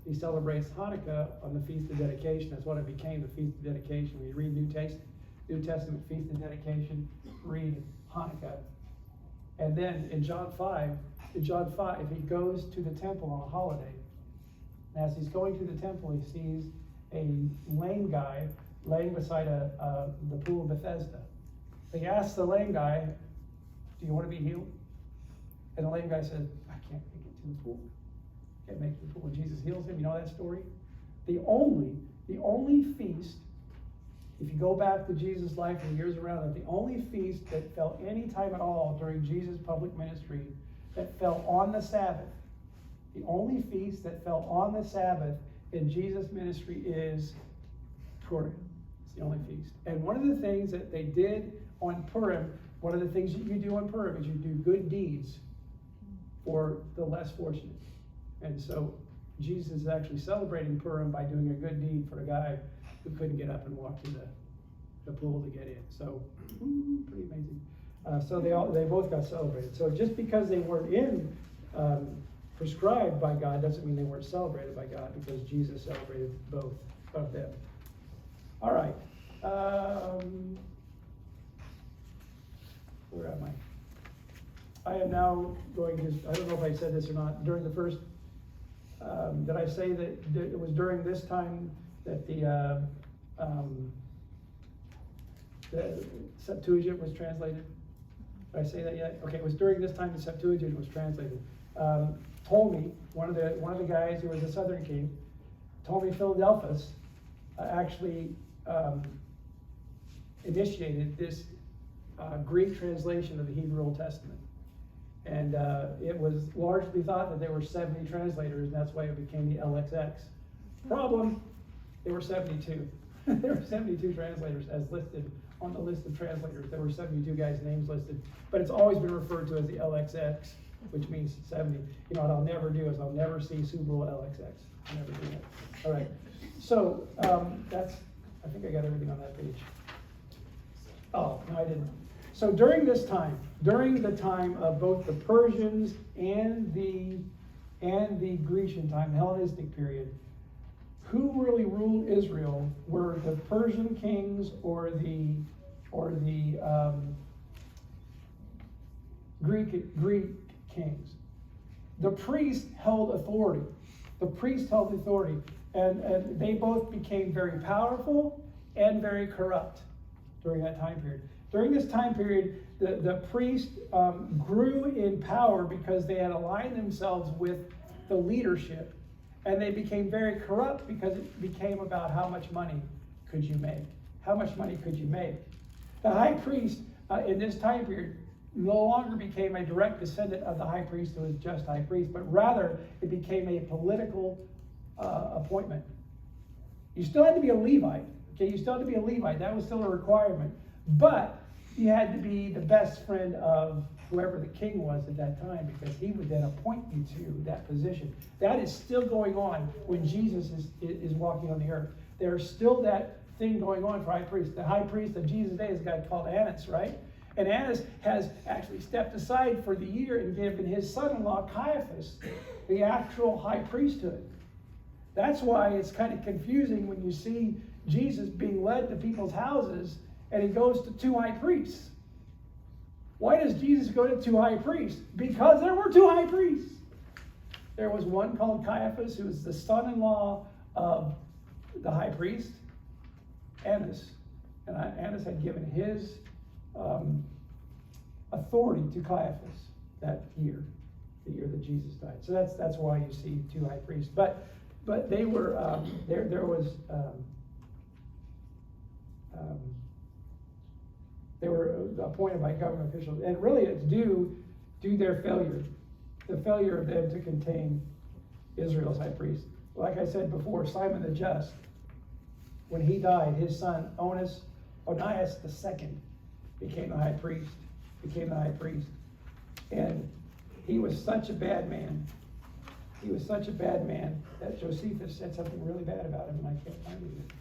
He celebrates Hanukkah on the Feast of Dedication. That's what it became, the Feast of Dedication. When you read New Testament Feast of Dedication, read Hanukkah. And then in John 5, he goes to the temple on a holiday. And as he's going to the temple, he sees a lame guy laying beside the pool of Bethesda. He asks the lame guy, "Do you want to be healed?" And the lame guy says, "I can't make it to the pool. Can't make it to the pool." And Jesus heals him. You know that story? The only feast, if you go back to Jesus' life and the years around it, the only feast that fell any time at all during Jesus' public ministry that fell on the Sabbath, the only feast that fell on the Sabbath in Jesus' ministry is Purim. It's the only feast. And one of the things that they did on Purim, one of the things that you do on Purim is you do good deeds for the less fortunate. And so Jesus is actually celebrating Purim by doing a good deed for a guy who couldn't get up and walk to the pool to get in. So pretty amazing. So they both got celebrated. So just because they weren't prescribed by God doesn't mean they weren't celebrated by God, because Jesus celebrated both of them. All right. Where am I? I am now going to, I don't know if I said this or not, during the first, did I say that it was during this time that the Septuagint was translated? Did I say that yet? Okay, it was during this time the Septuagint was translated. Ptolemy, one of the guys who was a southern king, Ptolemy Philadelphus, actually initiated this Greek translation of the Hebrew Old Testament. And it was largely thought that there were 70 translators, and that's why it became the LXX. Problem, there were 72. There were 72 translators as listed on the list of translators. There were 72 guys' names listed, but it's always been referred to as the LXX, which means 70. You know what I'll never do is I'll never see Subaru LXX. I'll never do that. All right. So I think I got everything on that page. Oh, no, I didn't. So during the time of both the Persians and the Grecian time, the Hellenistic period, who really ruled Israel were the Persian kings or the Greek kings. The priest held authority. And they both became very powerful and very corrupt during that time period. During this time period, the priest grew in power because they had aligned themselves with the leadership, And they became very corrupt because it became about how much money could you make? How much money could you make? The high priest in this time period no longer became a direct descendant of the high priest who was just high priest, but rather it became a political appointment. You still had to be a Levite. Okay, you still had to be a Levite. That was still a requirement. But you had to be the best friend of whoever the king was at that time, because he would then appoint you to that position. That is still going on when Jesus is walking on the earth. There's still that thing going on for high priest. The high priest of Jesus' day is a guy called Annas, right? And Annas has actually stepped aside for the year and given his son-in-law Caiaphas the actual high priesthood. That's why it's kind of confusing when you see Jesus being led to people's houses and he goes to two high priests. Why does Jesus go to two high priests? Because there were two high priests. There was one called Caiaphas, who was the son-in-law of the high priest, Annas. And Annas had given his authority to Caiaphas that year, the year that Jesus died. So that's why you see two high priests. But they were there was they were appointed by government officials, and really it's due to their failure, the failure of them to contain Israel's high priest. Like I said before, Simon the Just, when he died, his son Onias II became the high priest. And he was such a bad man. That Josephus said something really bad about him, and I can't find it.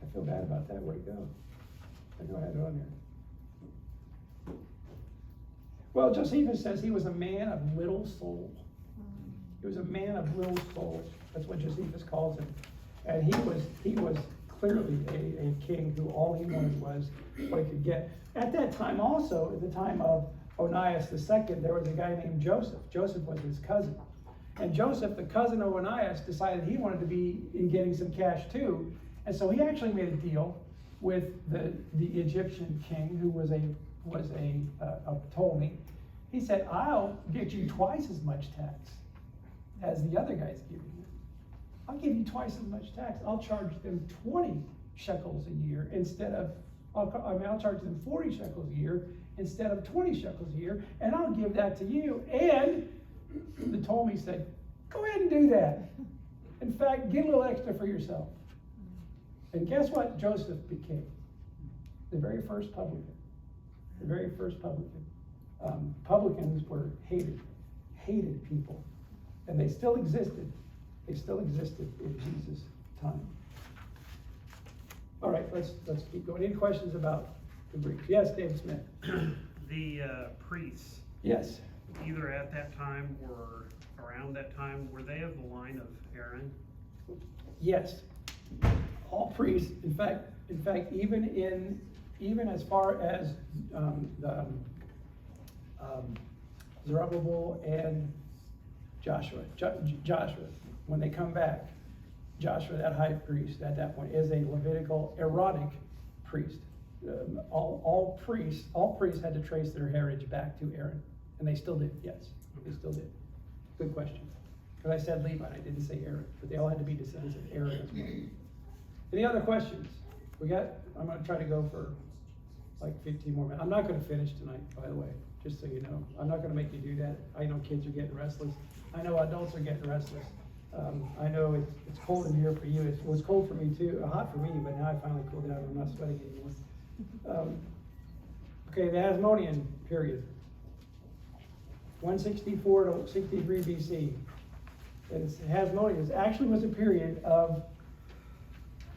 I feel bad about that. Where'd it go? I know I had it on there. Well, Josephus says he was a man of little soul. He was a man of little soul. That's what Josephus calls him. And he was clearly a king who all he wanted was what he could get. At that time also, at the time of Onias II, there was a guy named Joseph. Joseph was his cousin. And Joseph, the cousin of Onias, decided he wanted to be in getting some cash too. And so he actually made a deal with the Egyptian king, who was a Ptolemy. He said, I'll get you twice as much tax as the other guy's giving you. I'll give you twice as much tax. I'll charge them 20 shekels a year instead of, I'll charge them 40 shekels a year instead of 20 shekels a year, and I'll give that to you. And the Ptolemy said, go ahead and do that. In fact, get a little extra for yourself. And guess what Joseph became? The very first publican. The very first publican. Publicans were hated people. And they still existed. They still existed in Jesus' time. All right, let's keep going. Any questions about the Greeks? Yes, David Smith. The priests, Yes. either at that time or around that time, were they of the line of Aaron? Yes. All priests, in fact, even as far as Zerubbabel and Joshua, when they come back, Joshua, that high priest at that point, is a Levitical Aaronic priest. All priests had to trace their heritage back to Aaron, and they still did. Yes, they still did. Good question. Because I said Levite, I didn't say Aaron, but they all had to be descendants of Aaron as well. Any other questions? I'm going to try to go for like 15 more minutes. I'm not going to finish tonight, by the way, just so you know. I'm not going to make you do that. I know kids are getting restless. I know adults are getting restless. I know it's cold in here for you. It was cold for me too, hot for me, but now I finally cooled down. I'm not sweating anymore. Okay, the Hasmonean period. 164 to 63 BC. Hasmonean actually was a period of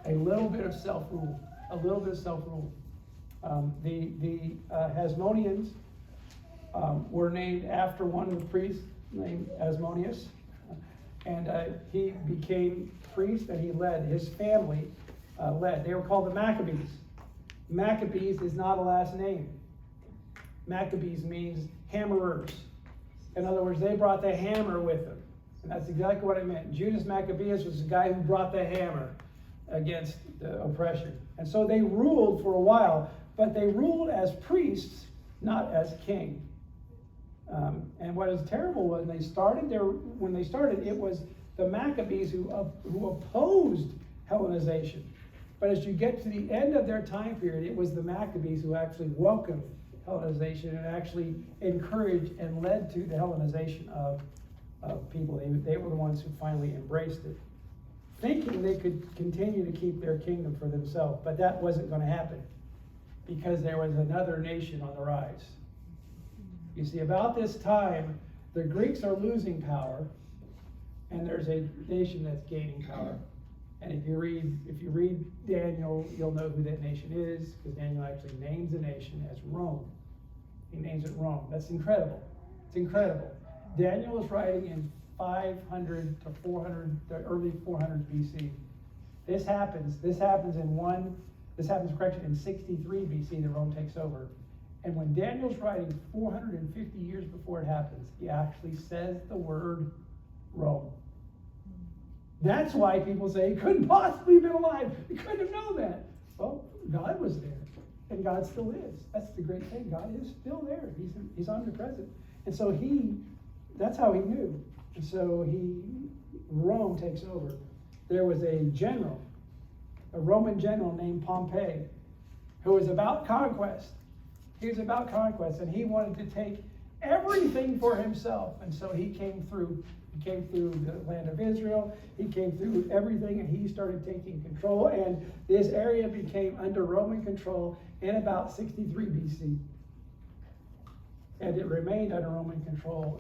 a little bit of self-rule. The Hasmoneans were named after one of the priests named Asmoneus. And he became priest, and he led. His family led. They were called the Maccabees. Maccabees is not a last name. Maccabees means hammerers. In other words, they brought the hammer with them. And that's exactly what it meant. Judas Maccabeus was the guy who brought the hammer against the oppression. And so they ruled for a while, but they ruled as priests, not as king. And what is terrible was when they started, it was the Maccabees who opposed Hellenization. But as you get to the end of their time period, it was the Maccabees who actually welcomed Hellenization and actually encouraged and led to the Hellenization of people. They were the ones who finally embraced it, thinking they could continue to keep their kingdom for themselves. But that wasn't going to happen because there was another nation on the rise. You see, about this time, the Greeks are losing power, and there's a nation that's gaining power. And if you read Daniel, you'll know who that nation is, because Daniel actually names the nation as Rome. He names it Rome. That's incredible. It's incredible. Daniel is writing in 500 to 400, the early 400s BC. This happens in 63 BC, that Rome takes over. And when Daniel's writing 450 years before it happens, he actually says the word Rome. That's why people say he couldn't possibly have been alive. He couldn't have known that. Well, God was there, and God still is. That's the great thing. God is still there. He's omnipresent. And so that's how he knew. And so Rome takes over. There was a Roman general named Pompeii, who was about conquest. He was about conquest, and he wanted to take everything for himself. And so he came through the land of Israel. He came through everything, and he started taking control. And this area became under Roman control in about 63 BC. And it remained under Roman control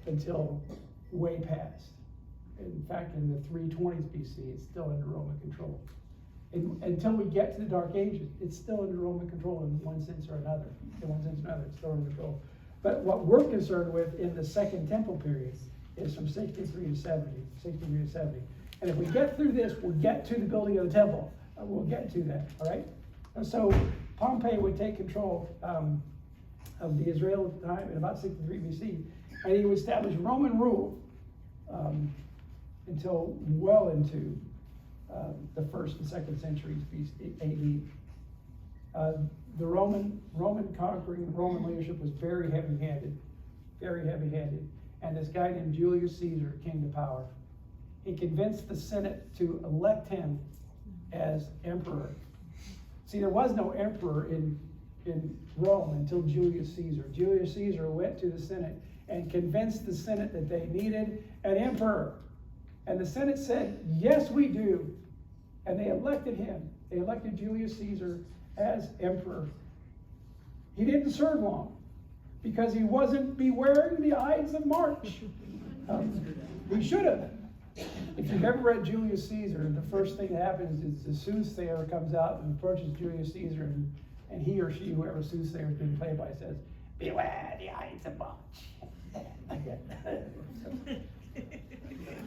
until way past. In fact, in the 320s BC, it's still under Roman control. Until we get to the Dark Ages, it's still under Roman control in one sense or another. It's still under control. But what we're concerned with in the Second Temple period is from 63 to 70. And if we get through this, we'll get to the building of the temple. We'll get to that, all right? And so Pompey would take control of the Israel time in about 63 BC, and he would establish Roman rule until well into the 1st and 2nd centuries AD. The Roman conquering, Roman leadership was very heavy-handed, and this guy named Julius Caesar came to power. He convinced the Senate to elect him as emperor. See, there was no emperor in Rome until Julius Caesar. Julius Caesar went to the Senate and convinced the Senate that they needed an emperor. And the Senate said, yes, we do. And they elected him. They elected Julius Caesar as emperor. He didn't serve long because he wasn't wearing the Ides of March. He should have. If you've ever read Julius Caesar, the first thing that happens is the soothsayer comes out and approaches Julius Caesar, and he or she, whoever soothsayer has been played by, says, beware the Ides of March.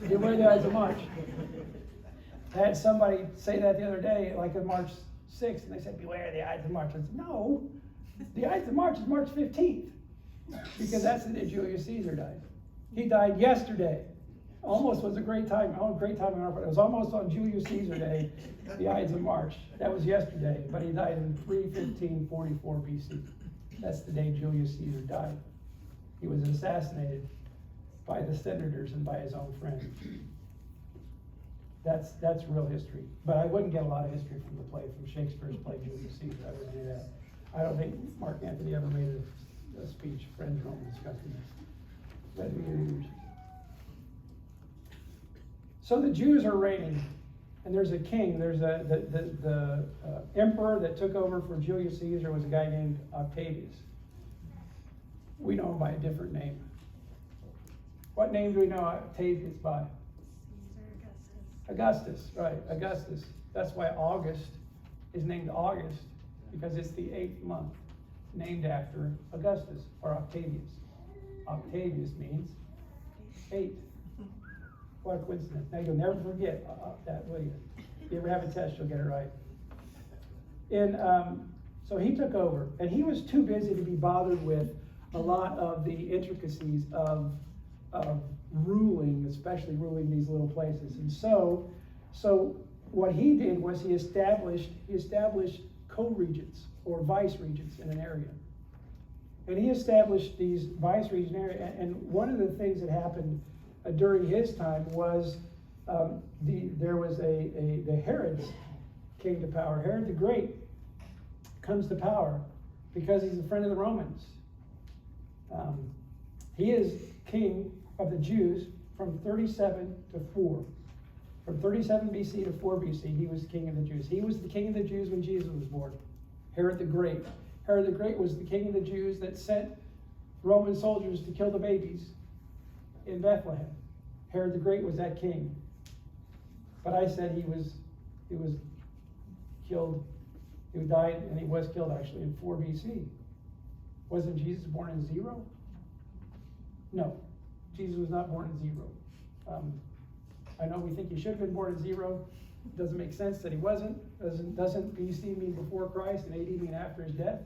Beware the Ides of March. I had somebody say that the other day, like on March 6th, and they said, beware the Ides of March. I said, no, the Ides of March is March 15th, because that's the day Julius Caesar died. He died yesterday. Almost was a great time. Great time on our part. It was almost on Julius Caesar Day, the Ides of March. That was yesterday, but he died in 315-44 BC. That's the day Julius Caesar died. He was assassinated by the senators and by his own friends. That's real history. But I wouldn't get a lot of history from the play, from Shakespeare's play, Julius Caesar. I wouldn't do that. I don't think Mark Antony ever made a speech, Friends Rome this country. So the Jews are reigning, and there's a king. There's the emperor that took over for Julius Caesar was a guy named Octavius. We know him by a different name. What name do we know Octavius by? Augustus, right, Augustus. That's why August is named August, because it's the 8th month, named after Augustus, or Octavius. Octavius means 8. What a coincidence. Now you'll never forget that, will you? If you ever have a test, you'll get it right. So he took over, and he was too busy to be bothered with a lot of the intricacies of ruling, especially ruling these little places. And so what he did was he established co-regents or vice-regents in an area. And he established these vice-regent areas. And one of the things that happened during his time was there was the Herods came to power. Herod the Great comes to power because he's a friend of the Romans. He is king of the Jews from 37 to 4. From 37 BC to 4 BC, he was king of the Jews. He was the king of the Jews when Jesus was born. Herod the Great. Herod the Great was the king of the Jews that sent Roman soldiers to kill the babies in Bethlehem. Herod the Great was that king. But I said he was killed, he died, and he was killed actually in 4 BC. Wasn't Jesus born in 0? No, Jesus was not born in 0. I know we think he should have been born in 0. Doesn't make sense that he wasn't. Doesn't BC mean before Christ and AD mean after his death?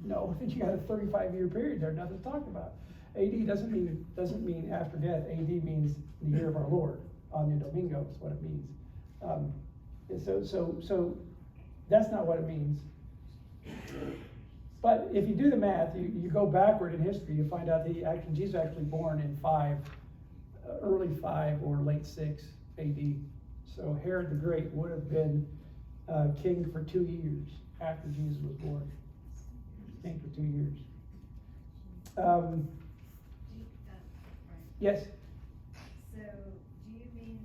No, I think you got a 35-year period there, nothing to talk about. AD doesn't mean after death. AD means the year of our Lord. Anno Domingo is what it means. So that's not what it means. But if you do the math, you go backward in history, you find out that Jesus actually born in early 5 or late 6 AD. So Herod the Great would have been king for 2 years after Jesus was born. King for 2 years. Brian, Yes. so do you mean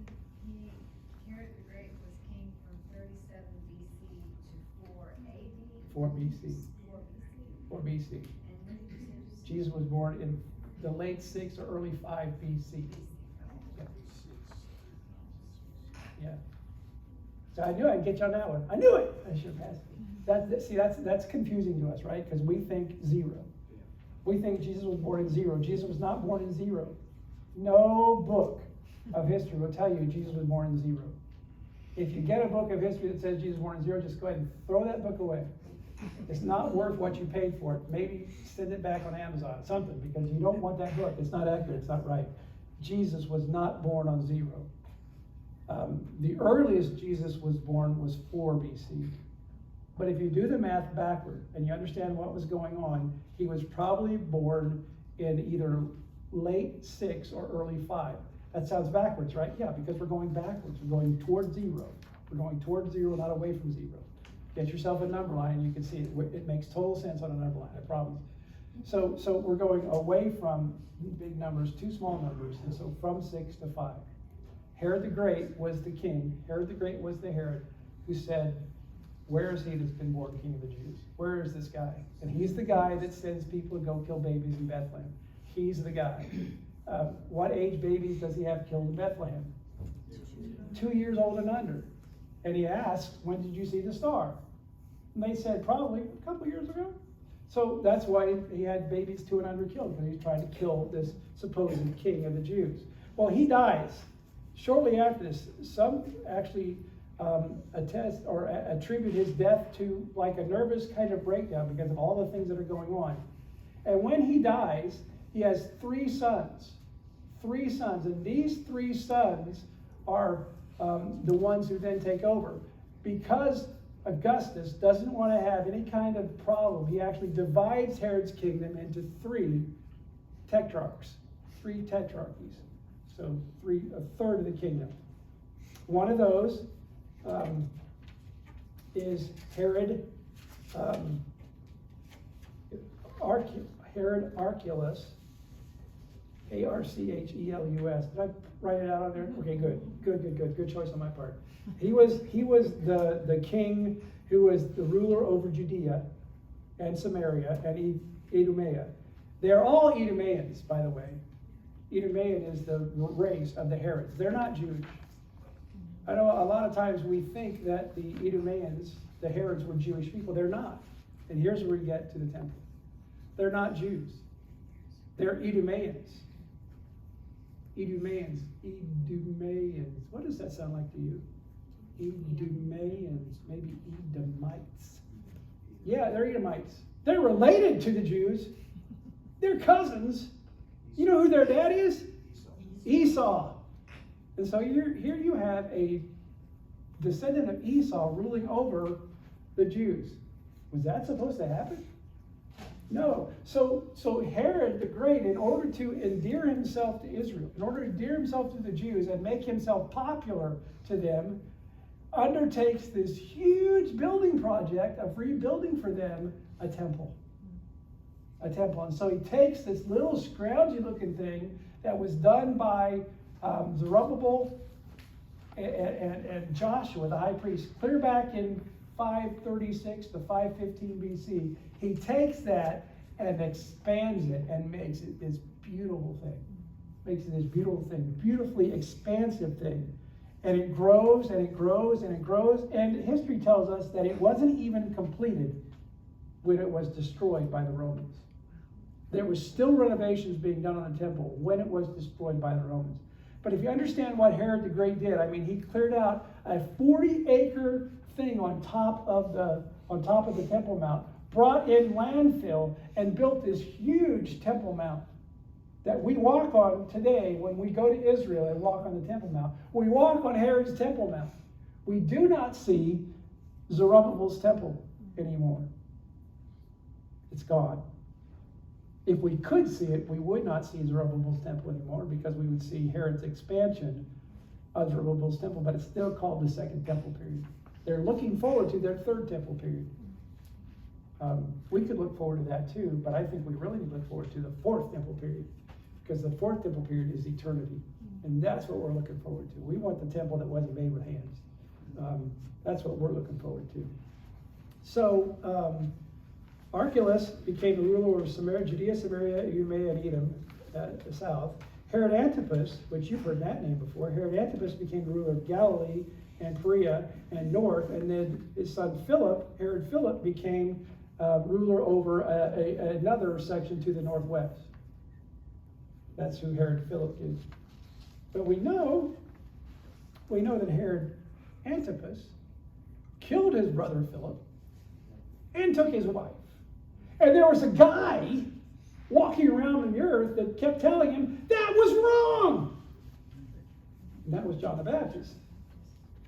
Herod the Great was king from 37 BC to 4 AD? 4 BC. 4 BC? 4 BC. And when did you say? Jesus was born in the late 6 or early 5 BC. Yeah. So I knew I'd get you on that one. I knew it. I should have passed it. That's confusing to us, right? Because we think 0. We think Jesus was born in 0. Jesus was not born in 0. No book of history will tell you Jesus was born in 0. If you get a book of history that says Jesus was born in 0, just go ahead and throw that book away. It's not worth what you paid for it. Maybe send it back on Amazon, something, because you don't want that book. It's not accurate. It's not right. Jesus was not born on 0. The earliest Jesus was born was 4 BC. But if you do the math backward and you understand what was going on, he was probably born in either late 6 or early 5. That sounds backwards, right? Yeah, because we're going backwards. We're going toward 0. We're going toward 0, not away from 0. Get yourself a number line and you can see it. It makes total sense on a number line, I promise. So we're going away from big numbers to small numbers, and so from 6 to 5. Herod the Great was the king. Herod the Great was the Herod who said, where is he that's been born king of the Jews? Where is this guy? And he's the guy that sends people to go kill babies in Bethlehem. He's the guy. What age babies does he have killed in Bethlehem? 2 years old and under. And he asked, when did you see the star? And they said, probably a couple years ago. So that's why he had babies 2 and under killed, because he's trying to kill this supposed king of the Jews. Well, he dies. Shortly after this, some actually attest or attribute his death to like a nervous kind of breakdown because of all the things that are going on. And when he dies, he has 3 sons. 3 sons. And these 3 sons are the ones who then take over. Because Augustus doesn't want to have any kind of problem, he actually divides Herod's kingdom into 3 tetrarchs, 3 tetrarchies. So a third of the kingdom. One of those is Herod Archelaus, Archelus. Did I write it out on there? Okay, good choice on my part. He was the king who was the ruler over Judea and Samaria and Idumea. They're all Idumeans, by the way. Idumean is the race of the Herods. They're not Jewish. I know a lot of times we think that the Idumeans, the Herods, were Jewish people. They're not. And here's where we get to the temple. They're not Jews. They're Idumeans. Idumeans. What does that sound like to you? Idumeans. Maybe Edomites. Yeah, they're Edomites. They're related to the Jews. They're cousins. You know who their daddy is? Esau. And so here you have a descendant of Esau ruling over the Jews. Was that supposed to happen? No. So Herod the Great, in order to endear himself to Israel, in order to endear himself to the Jews and make himself popular to them, undertakes this huge building project of rebuilding for them a temple. A temple. And so he takes this little scroungy looking thing that was done by Zerubbabel and Joshua, the high priest, clear back in 536 to 515 BC. He takes that and expands it and makes it this beautiful thing. Makes it this beautiful thing, beautifully expansive thing. And it grows and it grows and it grows. And history tells us that it wasn't even completed when it was destroyed by the Romans. There was still renovations being done on the temple when it was destroyed by the Romans. But if you understand what Herod the Great did, I mean, he cleared out a 40-acre thing on top of the Temple Mount, brought in landfill, and built this huge Temple Mount that we walk on today when we go to Israel and walk on the Temple Mount. We walk on Herod's Temple Mount. We do not see Zerubbabel's temple anymore. It's gone. If we could see it, we would not see Zerubbabel's temple anymore, because we would see Herod's expansion of Zerubbabel's temple, but it's still called the Second Temple Period. They're looking forward to their Third Temple Period. We could look forward to that too, but I think we really need to look forward to the Fourth Temple Period, because the Fourth Temple Period is eternity, and that's what we're looking forward to. We want the temple that wasn't made with hands. That's what we're looking forward to. So, Archelaus became the ruler of Samaria, Judea, Samaria, Idumea, and Edom, the south. Herod Antipas, which you've heard that name before, Herod Antipas became the ruler of Galilee and Perea and north, and then his son Philip, Herod Philip, became ruler over another section to the northwest. That's who Herod Philip is. But we know that Herod Antipas killed his brother Philip and took his wife. And there was a guy walking around the earth that kept telling him that was wrong. And that was John the Baptist.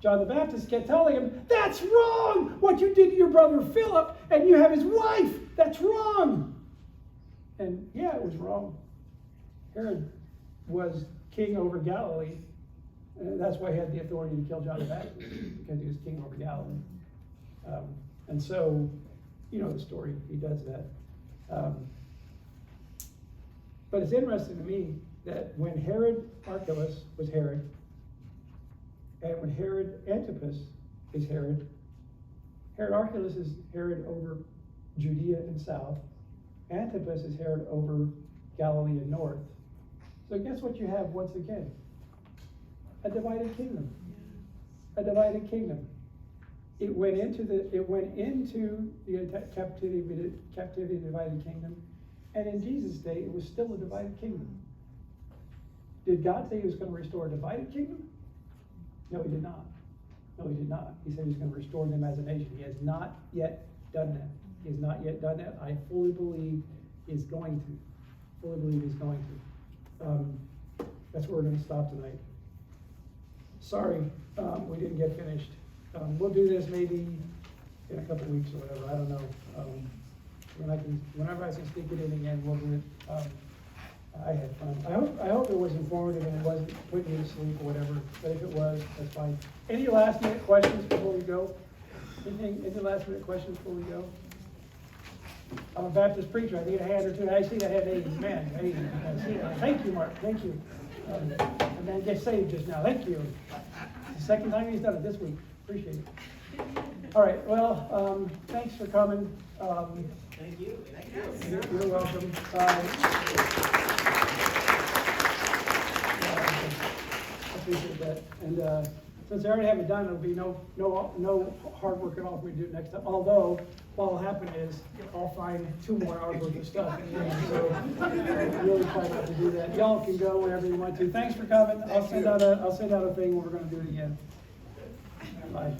John the Baptist kept telling him, that's wrong, what you did to your brother Philip, and you have his wife. That's wrong. And yeah, it was wrong. Herod was king over Galilee. And that's why he had the authority to kill John the Baptist, because he was king over Galilee. And so, you know the story. He does that. But it's interesting to me that when Herod Archelaus was Herod, and when Herod Antipas is Herod, Herod Archelaus is Herod over Judea and south. Antipas is Herod over Galilee and north. So guess what you have once again? A divided kingdom. A divided kingdom. It went into the captivity divided kingdom, and in Jesus' day it was still a divided kingdom. Did God say he was going to restore a divided kingdom? No, he did not. No, he did not. He said he's going to restore them as a nation. He has not yet done that. He has not yet done that. I fully believe he's going to. Fully believe he's going to. That's where we're going to stop tonight. Sorry, we didn't get finished. We'll do this maybe in a couple weeks or whatever. I don't know. Whenever I can sneak it in again, we'll do it. I had fun. I hope it was informative and it wasn't putting you to sleep or whatever. But if it was, that's fine. Any last minute questions before we go? Any last minute questions before we go? I'm a Baptist preacher. I need a hand or two. I see that head. Amen. Amen. I see that. Thank you, Mark. Thank you. A man gets saved just now. Thank you. It's the second time he's done it this week. Appreciate it. All right. Well, thanks for coming. Thank you. Thank you. You're welcome. I appreciate that. And since I already have it done, it'll be no hard work at all for me to do it next time. Although, what'll happen is I'll find 2 more hours worth of stuff. So I really try not to do that. Y'all can go wherever you want to. Thanks for coming. I'll send out a thing when we're going to do it again. Bye.